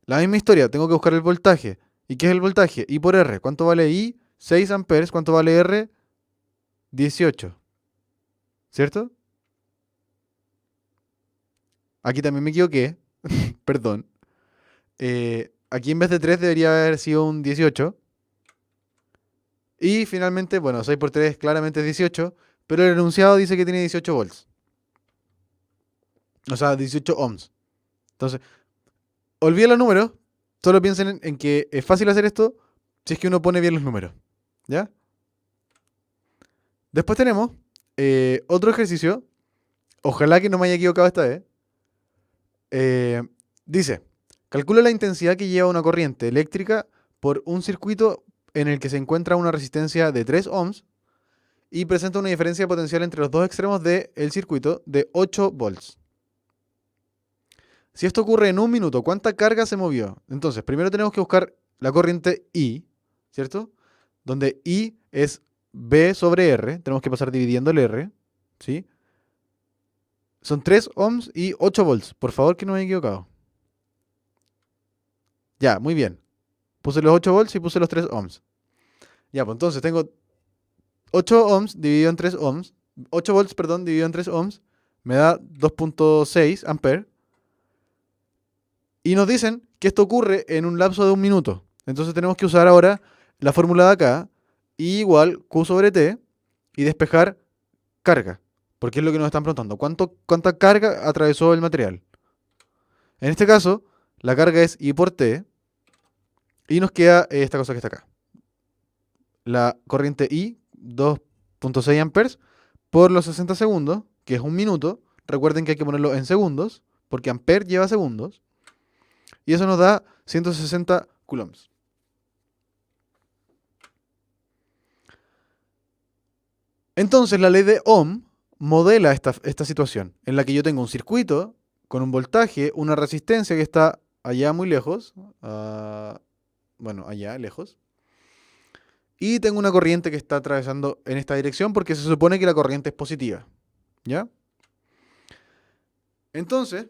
la misma historia, tengo que buscar el voltaje. ¿Y qué es el voltaje? I por R. ¿Cuánto vale I? 6 amperes. ¿Cuánto vale R? 18. ¿Cierto? Aquí también me equivoqué. Perdón. Aquí en vez de 3 debería haber sido un 18. Y finalmente, bueno, 6 por 3 claramente es 18, pero el enunciado dice que tiene 18 volts. O sea, 18 ohms. Entonces, olviden los números, solo piensen en que es fácil hacer esto si es que uno pone bien los números. ¿Ya? Después tenemos otro ejercicio. Ojalá que no me haya equivocado esta vez. Eh, Dice, calcula la intensidad que lleva una corriente eléctrica por un circuito en el que se encuentra una resistencia de 3 ohms y presenta una diferencia potencial entre los dos extremos del circuito de 8 volts. Si esto ocurre en un minuto, ¿cuánta carga se movió? Entonces, primero tenemos que buscar la corriente I, ¿cierto? Donde I es B sobre R. Tenemos que pasar dividiendo el R, ¿sí? Son 3 ohms y 8 volts. Por favor, que no me haya equivocado. Ya, muy bien. Puse los 8 volts y puse los 3 ohms. Ya, pues entonces tengo 8 ohms dividido en 3 ohms. 8 volts, perdón, dividido en 3 ohms. Me da 2,6 amperes. Y nos dicen que esto ocurre en un lapso de un minuto. Entonces tenemos que usar ahora la fórmula de acá, I igual Q sobre T, y despejar carga. Porque es lo que nos están preguntando. ¿Cuánta carga atravesó el material? En este caso, la carga es I por T, y nos queda esta cosa que está acá. La corriente I, 2,6 amperes, por los 60 segundos, que es un minuto. Recuerden que hay que ponerlo en segundos, porque amper lleva segundos. Y eso nos da 160 coulombs. Entonces la ley de Ohm modela esta situación, en la que yo tengo un circuito con un voltaje, una resistencia que está allá muy lejos, bueno, allá lejos, y tengo una corriente que está atravesando en esta dirección porque se supone que la corriente es positiva. ¿Ya? Entonces,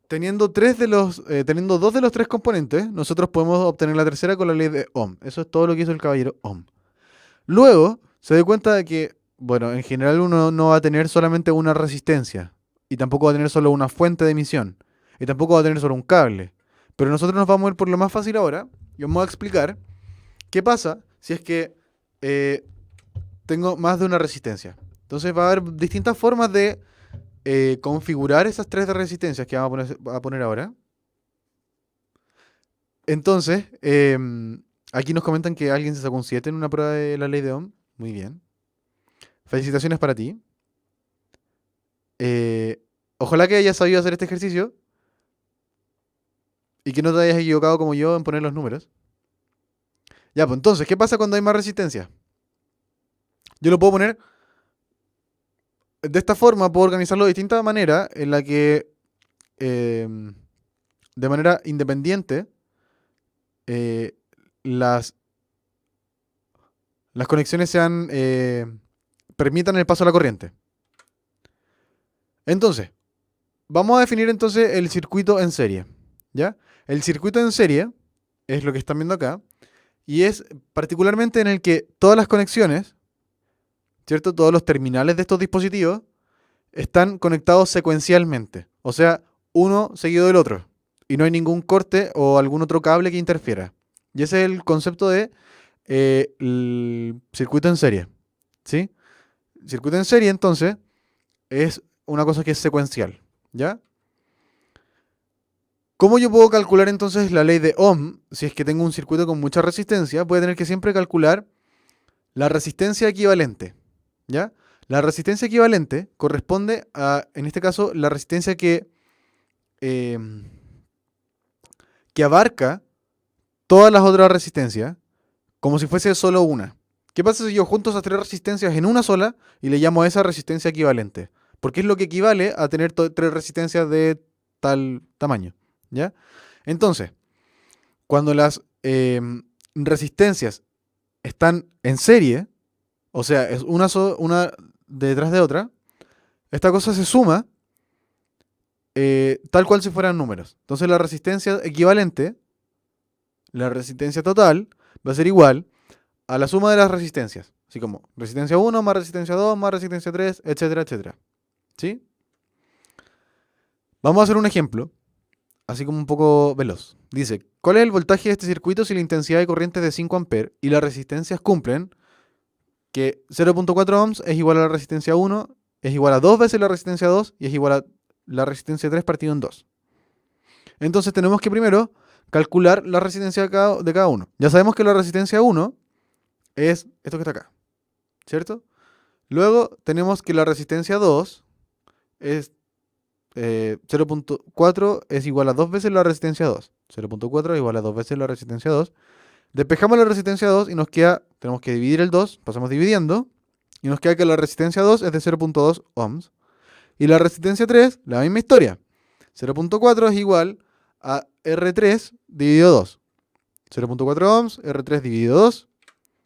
teniendo dos de los tres componentes, nosotros podemos obtener la tercera con la ley de Ohm. Eso es todo lo que hizo el caballero Ohm. Luego, se da cuenta de que, bueno, en general uno no va a tener solamente una resistencia, y tampoco va a tener solo una fuente de emisión, y tampoco va a tener solo un cable. Pero nosotros nos vamos a ir por lo más fácil ahora, y os voy a explicar qué pasa si es que tengo más de una resistencia. Entonces va a haber distintas formas de configurar esas tres de resistencias que vamos a poner ahora. Entonces, Aquí nos comentan que alguien se sacó un 7 en una prueba de la ley de Ohm. Muy bien. Felicitaciones para ti. Eh, Ojalá que hayas sabido hacer este ejercicio y que no te hayas equivocado como yo en poner los números. Ya, pues entonces, ¿qué pasa cuando hay más resistencia? Yo lo puedo poner de esta forma, puedo organizarlo de distintas maneras en la que de manera independiente eh, las, las conexiones sean permitan el paso a la corriente. Entonces, vamos a definir entonces el circuito en serie. ¿Ya? El circuito en serie es lo que están viendo acá y es particularmente en el que todas las conexiones, ¿cierto? Todos los terminales de estos dispositivos están conectados secuencialmente. O sea, uno seguido del otro. Y no hay ningún corte o algún otro cable que interfiera. Y ese es el concepto de el circuito en serie. ¿Sí? Circuito en serie, entonces, es una cosa que es secuencial. ¿Ya? ¿Cómo yo puedo calcular entonces la ley de Ohm si es que tengo un circuito con mucha resistencia? Voy a tener que siempre calcular la resistencia equivalente. ¿Ya? La resistencia equivalente corresponde a, en este caso, la resistencia eh, que abarca todas las otras resistencias como si fuese solo una. ¿Qué pasa si yo junto esas tres resistencias en una sola y le llamo a esa resistencia equivalente? Porque es lo que equivale a tener tres resistencias de tal tamaño. ¿Ya? Entonces, cuando las resistencias están en serie, o sea, es una detrás de otra, esta cosa se suma tal cual si fueran números. Entonces la resistencia equivalente, la resistencia total, va a ser igual a la suma de las resistencias. Así como resistencia 1 más resistencia 2 más resistencia 3, etcétera, etcétera. ¿Sí? Vamos a hacer un ejemplo, así como un poco veloz. Dice, ¿cuál es el voltaje de este circuito si la intensidad de corriente es de 5 amperes y las resistencias cumplen que 0.4 ohms es igual a la resistencia 1, es igual a 2 veces la resistencia 2 y es igual a la resistencia 3 partido en 2? Entonces tenemos que primero calcular la resistencia de cada uno. Ya sabemos que la resistencia 1 es esto que está acá, ¿cierto? Luego tenemos que la resistencia 2 es 0.4 es igual a 2 veces la resistencia 2. 0.4 es igual a 2 veces la resistencia 2. Despejamos la resistencia 2 y nos queda, tenemos que dividir el 2, pasamos dividiendo, y nos queda que la resistencia 2 es de 0.2 ohms. Y la resistencia 3, la misma historia. 0.4 es igual a R3 dividido 2. 0.4 ohms, R3 dividido 2.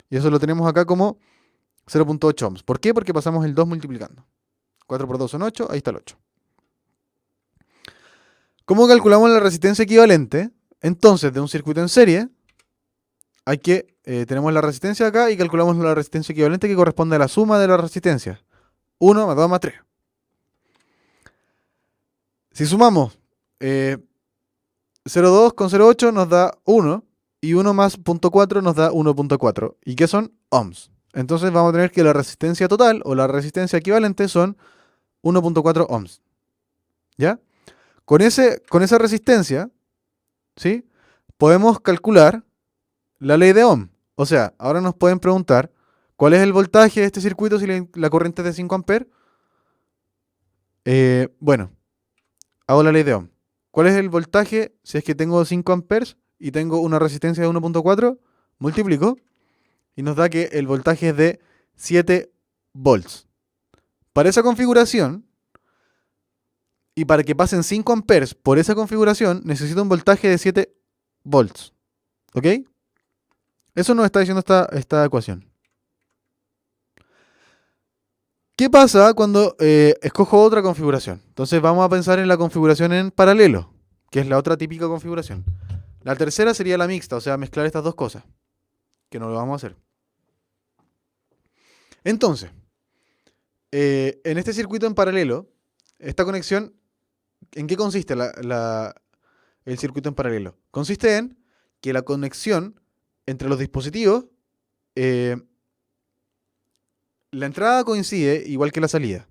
Y eso lo tenemos acá como 0.8 ohms. ¿Por qué? Porque pasamos el 2 multiplicando. 4 por 2 son 8, ahí está el 8. ¿Cómo calculamos la resistencia equivalente? Entonces, de un circuito en serie, tenemos la resistencia acá y calculamos la resistencia equivalente que corresponde a la suma de las resistencias. 1 más 2 más 3. Si sumamos 0,2 con 0,8 nos da 1 y 1 más 0.4 nos da 1.4. ¿Y qué son? Ohms. Entonces vamos a tener que la resistencia total o la resistencia equivalente son 1.4 ohms. ¿Ya? Con esa resistencia, ¿sí? Podemos calcular la ley de Ohm. O sea, ahora nos pueden preguntar cuál es el voltaje de este circuito si la corriente es de 5 amperes. Bueno, hago la ley de Ohm. ¿Cuál es el voltaje si es que tengo 5 amperes y tengo una resistencia de 1.4? Multiplico y nos da que el voltaje es de 7 volts. Para esa configuración y para que pasen 5 amperes por esa configuración, necesito un voltaje de 7 volts. ¿Ok? Eso nos está diciendo esta ecuación. ¿Qué pasa cuando escojo otra configuración? Entonces vamos a pensar en la configuración en paralelo, que es la otra típica configuración. La tercera sería la mixta, o sea, mezclar estas dos cosas, que no lo vamos a hacer. Entonces, en este circuito en paralelo, esta conexión, ¿en qué consiste el circuito en paralelo? Consiste en que la conexión entre los dispositivos, la entrada coincide igual que la salida.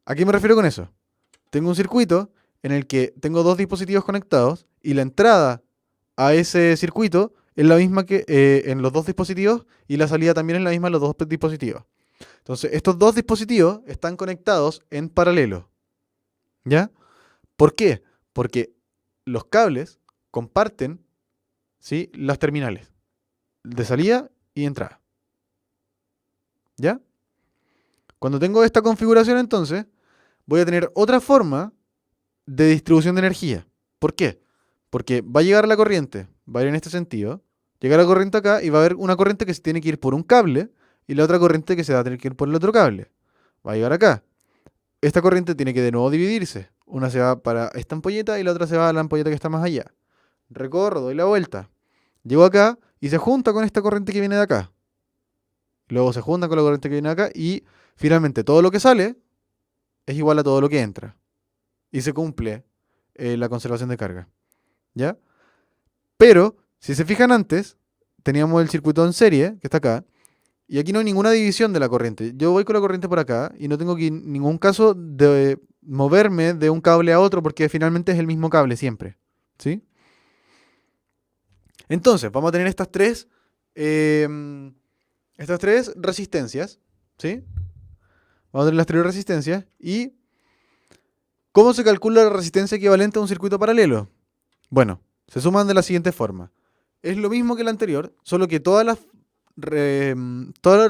¿A qué me refiero con eso? Tengo un circuito en el que tengo dos dispositivos conectados y la entrada a ese circuito es la misma que en los dos dispositivos y la salida también es la misma en los dos dispositivos. Entonces, estos dos dispositivos están conectados en paralelo. ¿Ya? ¿Por qué? Porque los cables comparten, ¿sí?, las terminales de salida y entrada. ¿Ya? Cuando tengo esta configuración, entonces, voy a tener otra forma de distribución de energía. ¿Por qué? Porque va a llegar la corriente, va a ir en este sentido, llega la corriente acá y va a haber una corriente que se tiene que ir por un cable y la otra corriente que se va a tener que ir por el otro cable. Va a llegar acá. Esta corriente tiene que de nuevo dividirse. Una se va para esta ampolleta y la otra se va a la ampolleta que está más allá. Recorro, doy la vuelta. Llego acá y se junta con esta corriente que viene de acá. Luego se junta con la corriente que viene de acá y finalmente todo lo que sale es igual a todo lo que entra. Y se cumple la conservación de carga. ¿Ya? Pero, si se fijan antes, teníamos el circuito en serie, que está acá, y aquí no hay ninguna división de la corriente. Yo voy con la corriente por acá y no tengo que en ningún caso de moverme de un cable a otro porque finalmente es el mismo cable siempre. ¿Sí? Entonces, vamos a tener estas tres resistencias. ¿Sí? Vamos a tener las tres resistencias. ¿Y cómo se calcula la resistencia equivalente a un circuito paralelo? Bueno, se suman de la siguiente forma. Es lo mismo que el anterior, solo que todas las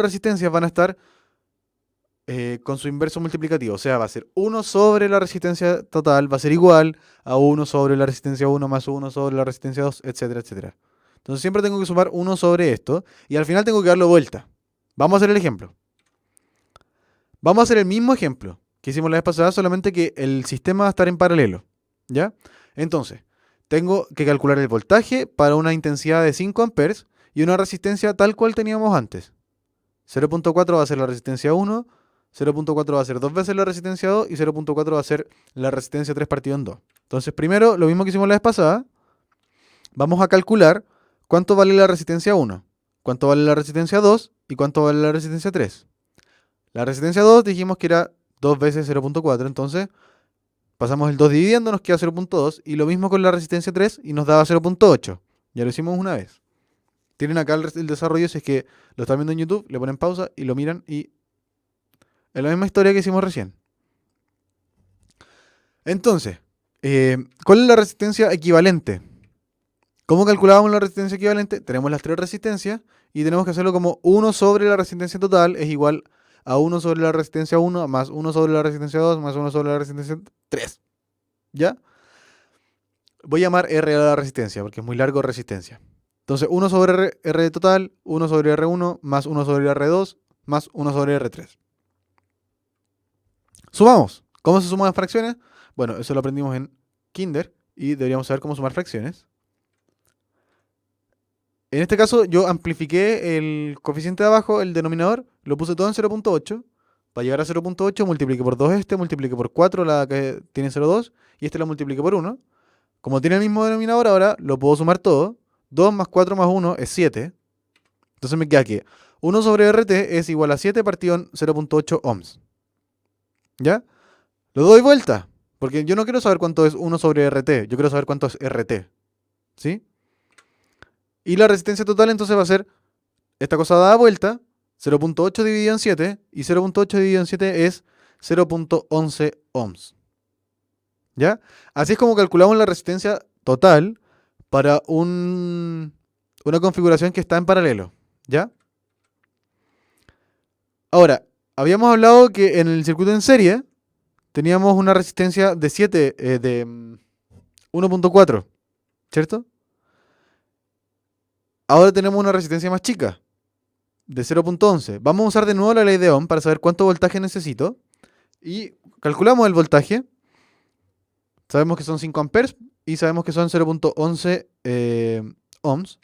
resistencias van a estar con su inverso multiplicativo. O sea, va a ser 1 sobre la resistencia total, va a ser igual a 1 sobre la resistencia 1 más 1 sobre la resistencia 2, etcétera, etcétera. Entonces siempre tengo que sumar 1 sobre esto y al final tengo que darlo vuelta. Vamos a hacer el ejemplo. Vamos a hacer el mismo ejemplo que hicimos la vez pasada, solamente que el sistema va a estar en paralelo. ¿Ya? Entonces, tengo que calcular el voltaje para una intensidad de 5 amperes y una resistencia tal cual teníamos antes. 0.4 va a ser la resistencia 1, 0.4 va a ser 2 veces la resistencia 2 y 0.4 va a ser la resistencia 3 partido en 2. Entonces, primero, lo mismo que hicimos la vez pasada, vamos a calcular cuánto vale la resistencia 1, cuánto vale la resistencia 2 y cuánto vale la resistencia 3. La resistencia 2 dijimos que era 2 veces 0.4, entonces pasamos el 2 dividiendo, nos queda 0.2 y lo mismo con la resistencia 3 y nos daba 0.8. Ya lo hicimos una vez. Tienen acá el desarrollo, si es que lo están viendo en YouTube, le ponen pausa y lo miran y es la misma historia que hicimos recién. Entonces, ¿cuál es la resistencia equivalente? ¿Cómo calculábamos la resistencia equivalente? Tenemos las tres resistencias y tenemos que hacerlo como 1 sobre la resistencia total es igual a 1 sobre la resistencia 1 más 1 sobre la resistencia 2 más 1 sobre la resistencia 3. ¿Ya? Voy a llamar R a la resistencia porque es muy largo resistencia. Entonces 1 sobre R total, 1 sobre R1 más 1 sobre R2 más 1 sobre R3. Sumamos. ¿Cómo se suman las fracciones? Bueno, eso lo aprendimos en Kinder y deberíamos saber cómo sumar fracciones. En este caso yo amplifiqué el coeficiente de abajo, el denominador, lo puse todo en 0.8. Para llegar a 0.8 multipliqué por 2 multipliqué por 4 la que tiene 0.2 y este lo multipliqué por 1. Como tiene el mismo denominador ahora, lo puedo sumar todo. 2 más 4 más 1 es 7. Entonces me queda que 1 sobre RT es igual a 7 partido en 0.8 ohms. ¿Ya? Lo doy vuelta, porque yo no quiero saber cuánto es 1 sobre RT, yo quiero saber cuánto es RT. ¿Sí? Y la resistencia total entonces va a ser esta cosa dada vuelta, 0.8 dividido en 7, y 0.8 dividido en 7 es 0.11 ohms. ¿Ya? Así es como calculamos la resistencia total para una configuración que está en paralelo. ¿Ya? Ahora, habíamos hablado que en el circuito en serie teníamos una resistencia de 7, de 1.4, ¿cierto? Ahora tenemos una resistencia más chica, de 0.11. Vamos a usar de nuevo la ley de Ohm para saber cuánto voltaje necesito. Y calculamos el voltaje. Sabemos que son 5 amperes y sabemos que son 0.11 ohms.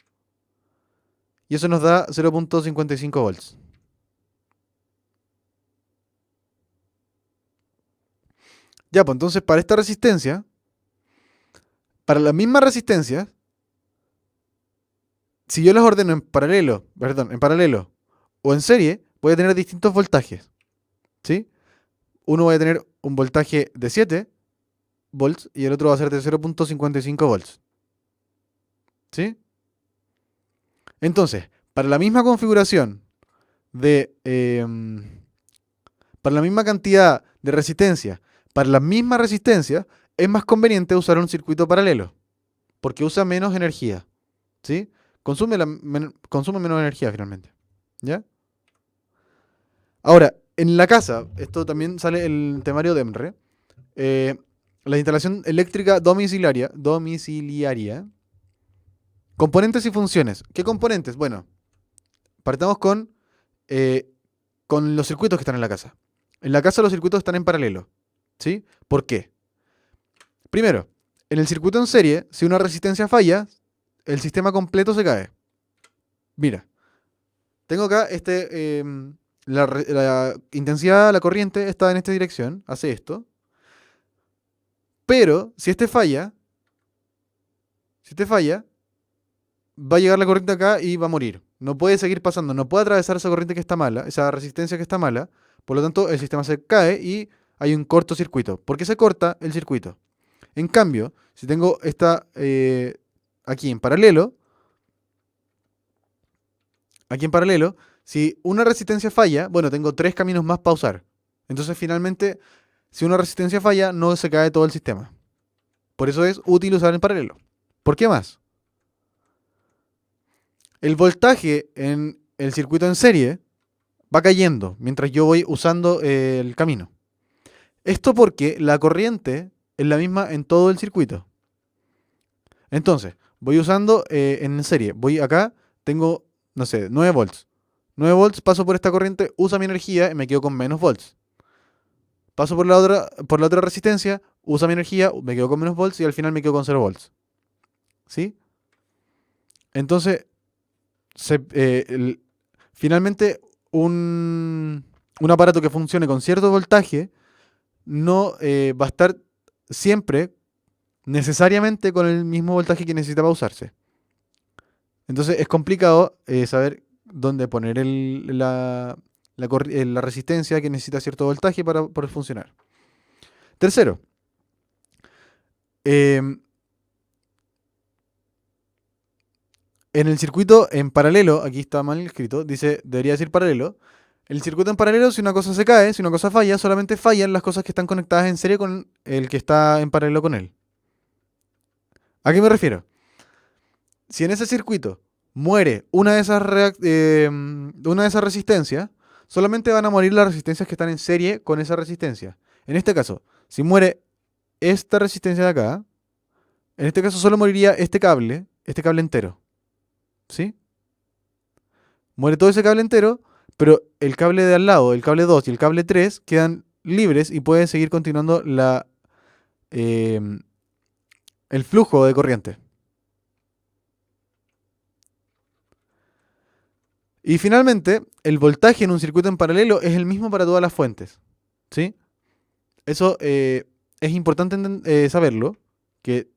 Y eso nos da 0.55 volts. Ya, pues entonces para esta resistencia, para la misma resistencia, si yo las ordeno en paralelo o en serie, voy a tener distintos voltajes. ¿Sí? Uno va a tener un voltaje de 7 volts y el otro va a ser de 0.55 volts. ¿Sí? Entonces, para la misma configuración de... para la misma cantidad de resistencia, para la misma resistencia, es más conveniente usar un circuito paralelo, porque usa menos energía, ¿sí? Consume menos energía finalmente, ¿ya? Ahora, en la casa, esto también sale en el temario de EMRE, eh, la instalación eléctrica domiciliaria, componentes y funciones. ¿Qué componentes? Bueno, partamos eh, con los circuitos que están en la casa. En la casa los circuitos están en paralelo, ¿sí? ¿Por qué? Primero, en el circuito en serie, si una resistencia falla, el sistema completo se cae. Mira, tengo acá la intensidad, la corriente está en esta dirección, hace esto. Pero si este falla, va a llegar la corriente acá y va a morir. No puede seguir pasando, no puede atravesar esa corriente que está mala, esa resistencia que está mala. Por lo tanto, el sistema se cae y hay un cortocircuito. ¿Por qué se corta el circuito? En cambio, si tengo aquí en paralelo, aquí en paralelo, si una resistencia falla, bueno, tengo tres caminos más para usar. Entonces, finalmente, si una resistencia falla, no se cae todo el sistema. Por eso es útil usar en paralelo. ¿Por qué más? El voltaje en el circuito en serie va cayendo mientras yo voy usando el camino. Esto porque la corriente es la misma en todo el circuito. Entonces, voy usando en serie. Voy acá, tengo, no sé, 9 volts. 9 volts, paso por esta corriente, usa mi energía y me quedo con menos volts. Paso por la otra resistencia, usa mi energía, me quedo con menos volts y al final me quedo con 0 volts. ¿Sí? Entonces, finalmente un aparato que funcione con cierto voltaje no va a estar siempre necesariamente con el mismo voltaje que necesita para usarse. Entonces es complicado saber dónde poner la resistencia que necesita cierto voltaje para poder funcionar. Tercero, em, en el circuito en paralelo, aquí está mal escrito, dice, debería decir paralelo. El circuito en paralelo, si una cosa se cae, si una cosa falla, solamente fallan las cosas que están conectadas en serie con el que está en paralelo con él. ¿A qué me refiero? Si en ese circuito muere una de esas resistencias, solamente van a morir las resistencias que están en serie con esa resistencia. En este caso, si muere esta resistencia de acá, en este caso solo moriría este cable entero. ¿Sí? Muere todo ese cable entero, pero el cable de al lado, el cable 2 y el cable 3 quedan libres y pueden seguir continuando em, el flujo de corriente. Y finalmente, el voltaje en un circuito en paralelo es el mismo para todas las fuentes. ¿Sí? Eso es importante saberlo, que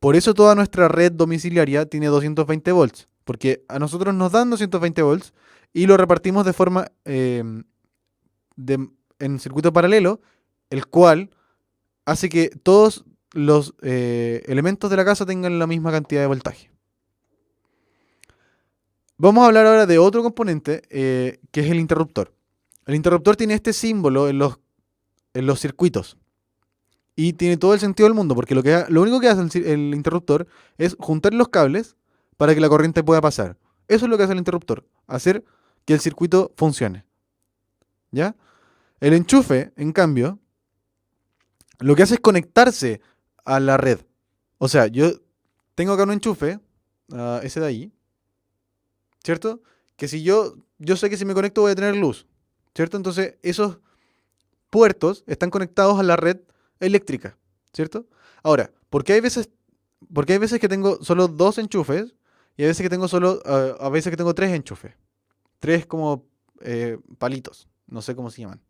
por eso toda nuestra red domiciliaria tiene 220 volts, porque a nosotros nos dan 220 volts y lo repartimos de forma en circuito paralelo, el cual hace que todos los elementos de la casa tengan la misma cantidad de voltaje. Vamos a hablar ahora de otro componente que es el interruptor. El interruptor tiene este símbolo en los circuitos. Y tiene todo el sentido del mundo, porque lo único que hace el interruptor es juntar los cables para que la corriente pueda pasar. Eso es lo que hace el interruptor, hacer que el circuito funcione. ¿Ya? El enchufe, en cambio, lo que hace es conectarse a la red. O sea, yo tengo acá un enchufe, ese de ahí, ¿cierto? Que si yo sé que si me conecto voy a tener luz, ¿cierto? Entonces esos puertos están conectados a la red eléctrica, ¿cierto? Ahora, porque hay veces que tengo solo dos enchufes y hay veces que tengo a veces que tengo tres enchufes, tres como palitos, no sé cómo se llaman.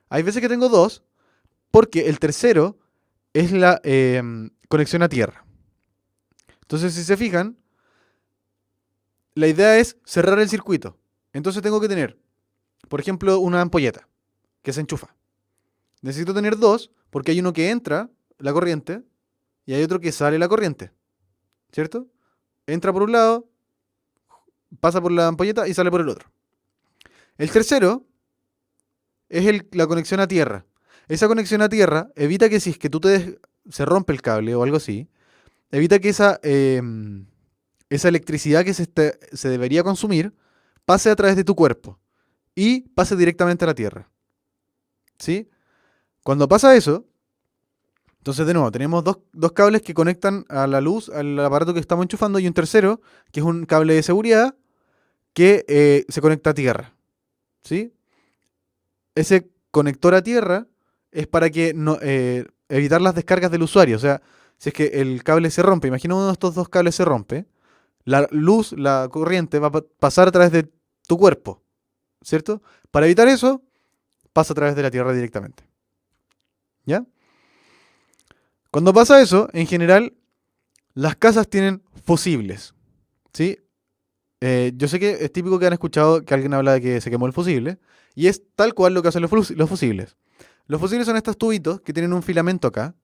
Hay veces que tengo dos porque el tercero es la conexión a tierra. Entonces, si se fijan, la idea es cerrar el circuito. Entonces tengo que tener, por ejemplo, una ampolleta que se enchufa. Necesito tener dos porque hay uno que entra la corriente y hay otro que sale la corriente. ¿Cierto? Entra por un lado, pasa por la ampolleta y sale por el otro. El tercero es la conexión a tierra. Esa conexión a tierra evita que si es que se rompe el cable o algo así, evita que esa electricidad que se debería consumir pase a través de tu cuerpo y pase directamente a la tierra. ¿Sí? Cuando pasa eso, entonces de nuevo tenemos dos cables que conectan a la luz, al aparato que estamos enchufando, y un tercero, que es un cable de seguridad, que se conecta a tierra. ¿Sí? Ese conector a tierra es para que evitar las descargas del usuario. O sea, si es que el cable se rompe, imagina uno de estos dos cables se rompe, la luz, la corriente va a pasar a través de tu cuerpo, ¿cierto? Para evitar eso, pasa a través de la tierra directamente. ¿Ya? Cuando pasa eso, en general, las casas tienen fusibles, ¿sí? Yo sé que es típico que han escuchado que alguien habla de que se quemó el fusible, y es tal cual lo que hacen los fusibles. Los fusibles son estos tubitos que tienen un filamento acá,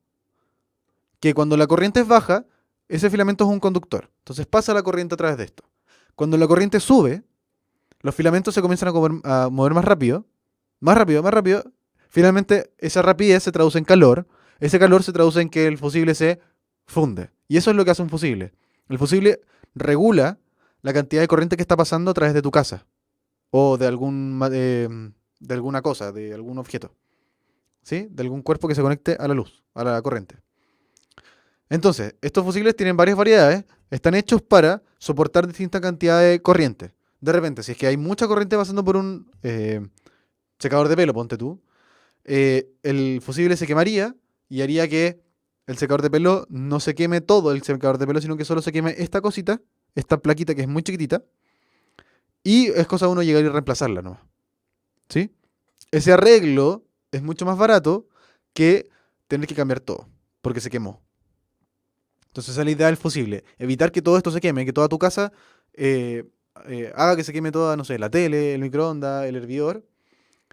que cuando la corriente es baja, ese filamento es un conductor. Entonces pasa la corriente a través de esto. Cuando la corriente sube, los filamentos se comienzan a mover más rápido, más rápido, más rápido. Finalmente, esa rapidez se traduce en calor. Ese calor se traduce en que el fusible se funde. Y eso es lo que hace un fusible. El fusible regula la cantidad de corriente que está pasando a través de tu casa. O de alguna cosa, de algún objeto. ¿Sí? De algún cuerpo que se conecte a la luz, a la corriente. Entonces, estos fusibles tienen varias variedades. Están hechos para soportar distinta cantidad de corriente. De repente, si es que hay mucha corriente pasando por un secador de pelo, ponte tú, el fusible se quemaría y haría que el secador de pelo no se queme todo el secador de pelo, sino que solo se queme esta cosita, esta plaquita que es muy chiquitita, y es cosa de uno llegar y reemplazarla nomás. ¿Sí? Ese arreglo es mucho más barato que tener que cambiar todo, porque se quemó. Entonces esa es la idea del fusible, evitar que todo esto se queme, que toda tu casa eh, haga que se queme toda, no sé, la tele, el microondas, el hervidor,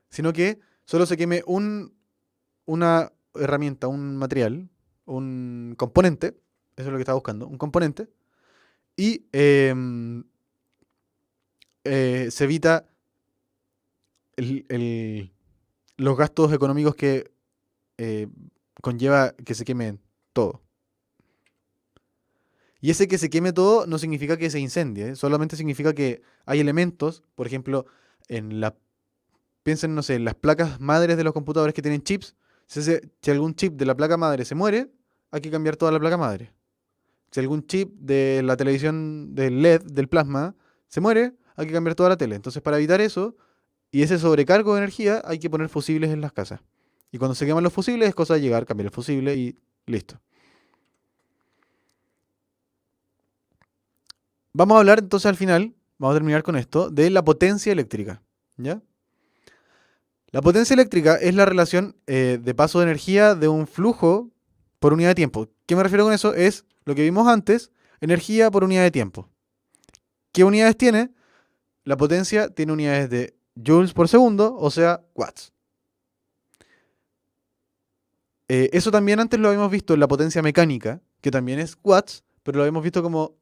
sino que solo se queme una herramienta, un material, un componente, eso es lo que estaba buscando, un componente, y se evita el- el- los gastos económicos que eh, conlleva que se queme todo. Y ese que se queme todo no significa que se incendie, ¿eh? Solamente significa que hay elementos, por ejemplo, en la, piensen, no sé, en las placas madres de los computadores que tienen chips. Si algún chip de la placa madre se muere, hay que cambiar toda la placa madre. Si algún chip de la televisión del LED, del plasma, se muere, hay que cambiar toda la tele. Entonces, para evitar eso y ese sobrecargo de energía, hay que poner fusibles en las casas. Y cuando se queman los fusibles, es cosa de llegar, cambiar el fusible y listo. Vamos a hablar entonces al final, vamos a terminar con esto, de la potencia eléctrica. ¿Ya? La potencia eléctrica es la relación de paso de energía de un flujo por unidad de tiempo. ¿Qué me refiero con eso? Es lo que vimos antes, energía por unidad de tiempo. ¿Qué unidades tiene? La potencia tiene unidades de joules por segundo, o sea, watts. Eso también antes lo habíamos visto en la potencia mecánica, que también es watts, pero lo habíamos visto como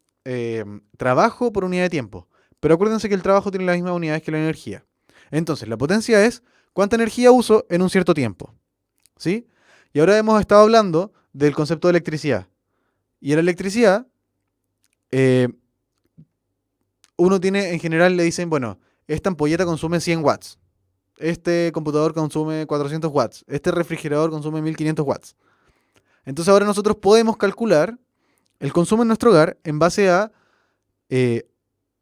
trabajo por unidad de tiempo. Pero acuérdense que el trabajo tiene las mismas unidades que la energía. Entonces, la potencia es cuánta energía uso en un cierto tiempo. ¿Sí? Y ahora hemos estado hablando del concepto de electricidad. Y en la electricidad, eh, uno tiene, en general le dicen, bueno, esta ampolleta consume 100 watts. Este computador consume 400 watts. Este refrigerador consume 1500 watts. Entonces ahora nosotros podemos calcular el consumo en nuestro hogar en base a eh,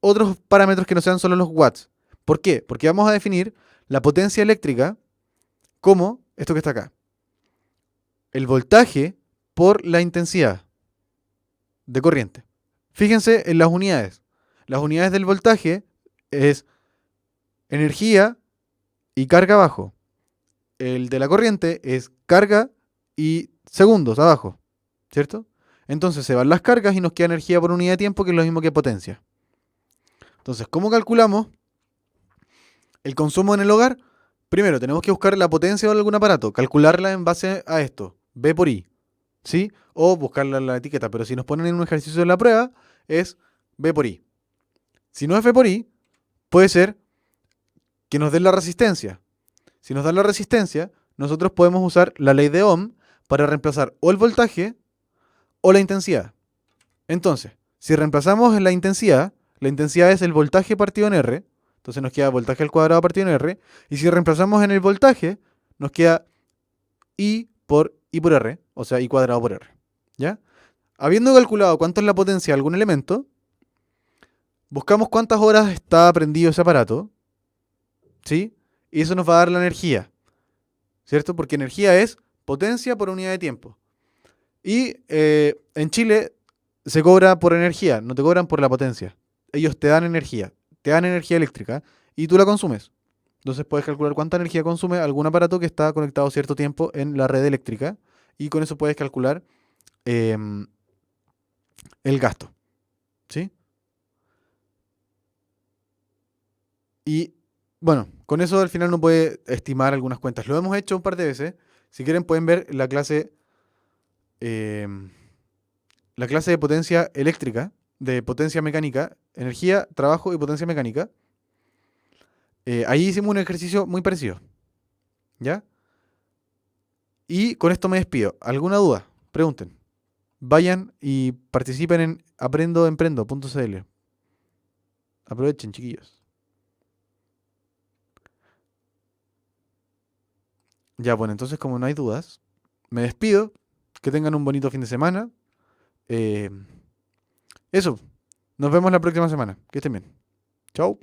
otros parámetros que no sean solo los watts. ¿Por qué? Porque vamos a definir la potencia eléctrica como esto que está acá. El voltaje por la intensidad de corriente. Fíjense en las unidades. Las unidades del voltaje es energía y carga abajo. El de la corriente es carga y segundos abajo, ¿cierto? Entonces se van las cargas y nos queda energía por unidad de tiempo, que es lo mismo que potencia. Entonces, ¿cómo calculamos el consumo en el hogar? Primero, tenemos que buscar la potencia de algún aparato, calcularla en base a esto, B por I, ¿sí? O buscarla en la etiqueta, pero si nos ponen en un ejercicio de la prueba, es B por I. Si no es F por I, puede ser que nos den la resistencia. Si nos dan la resistencia, nosotros podemos usar la ley de Ohm para reemplazar o el voltaje o la intensidad. Entonces, si reemplazamos en la intensidad es el voltaje partido en R, entonces nos queda voltaje al cuadrado partido en R, y si reemplazamos en el voltaje, nos queda I por R, o sea, I cuadrado por R. ¿Ya? Habiendo calculado cuánto es la potencia de algún elemento, buscamos cuántas horas está prendido ese aparato, ¿sí? Y eso nos va a dar la energía, ¿cierto? Porque energía es potencia por unidad de tiempo. Y en Chile se cobra por energía, no te cobran por la potencia. Ellos te dan energía eléctrica y tú la consumes. Entonces puedes calcular cuánta energía consume algún aparato que está conectado cierto tiempo en la red eléctrica y con eso puedes calcular em, el gasto, ¿sí? Y bueno, con eso al final uno puede estimar algunas cuentas. Lo hemos hecho un par de veces. Si quieren pueden ver em, la clase de potencia eléctrica, de potencia mecánica, energía, trabajo y potencia mecánica. Ahí hicimos un ejercicio muy parecido, ¿ya? Y con esto me despido. ¿Alguna duda? Pregunten. Vayan y participen en aprendoemprendo.cl. Aprovechen, chiquillos. Ya, bueno, entonces como no hay dudas, me despido. Que tengan un bonito fin de semana. Eh, Eso. Nos vemos la próxima semana. Que estén bien. Chao.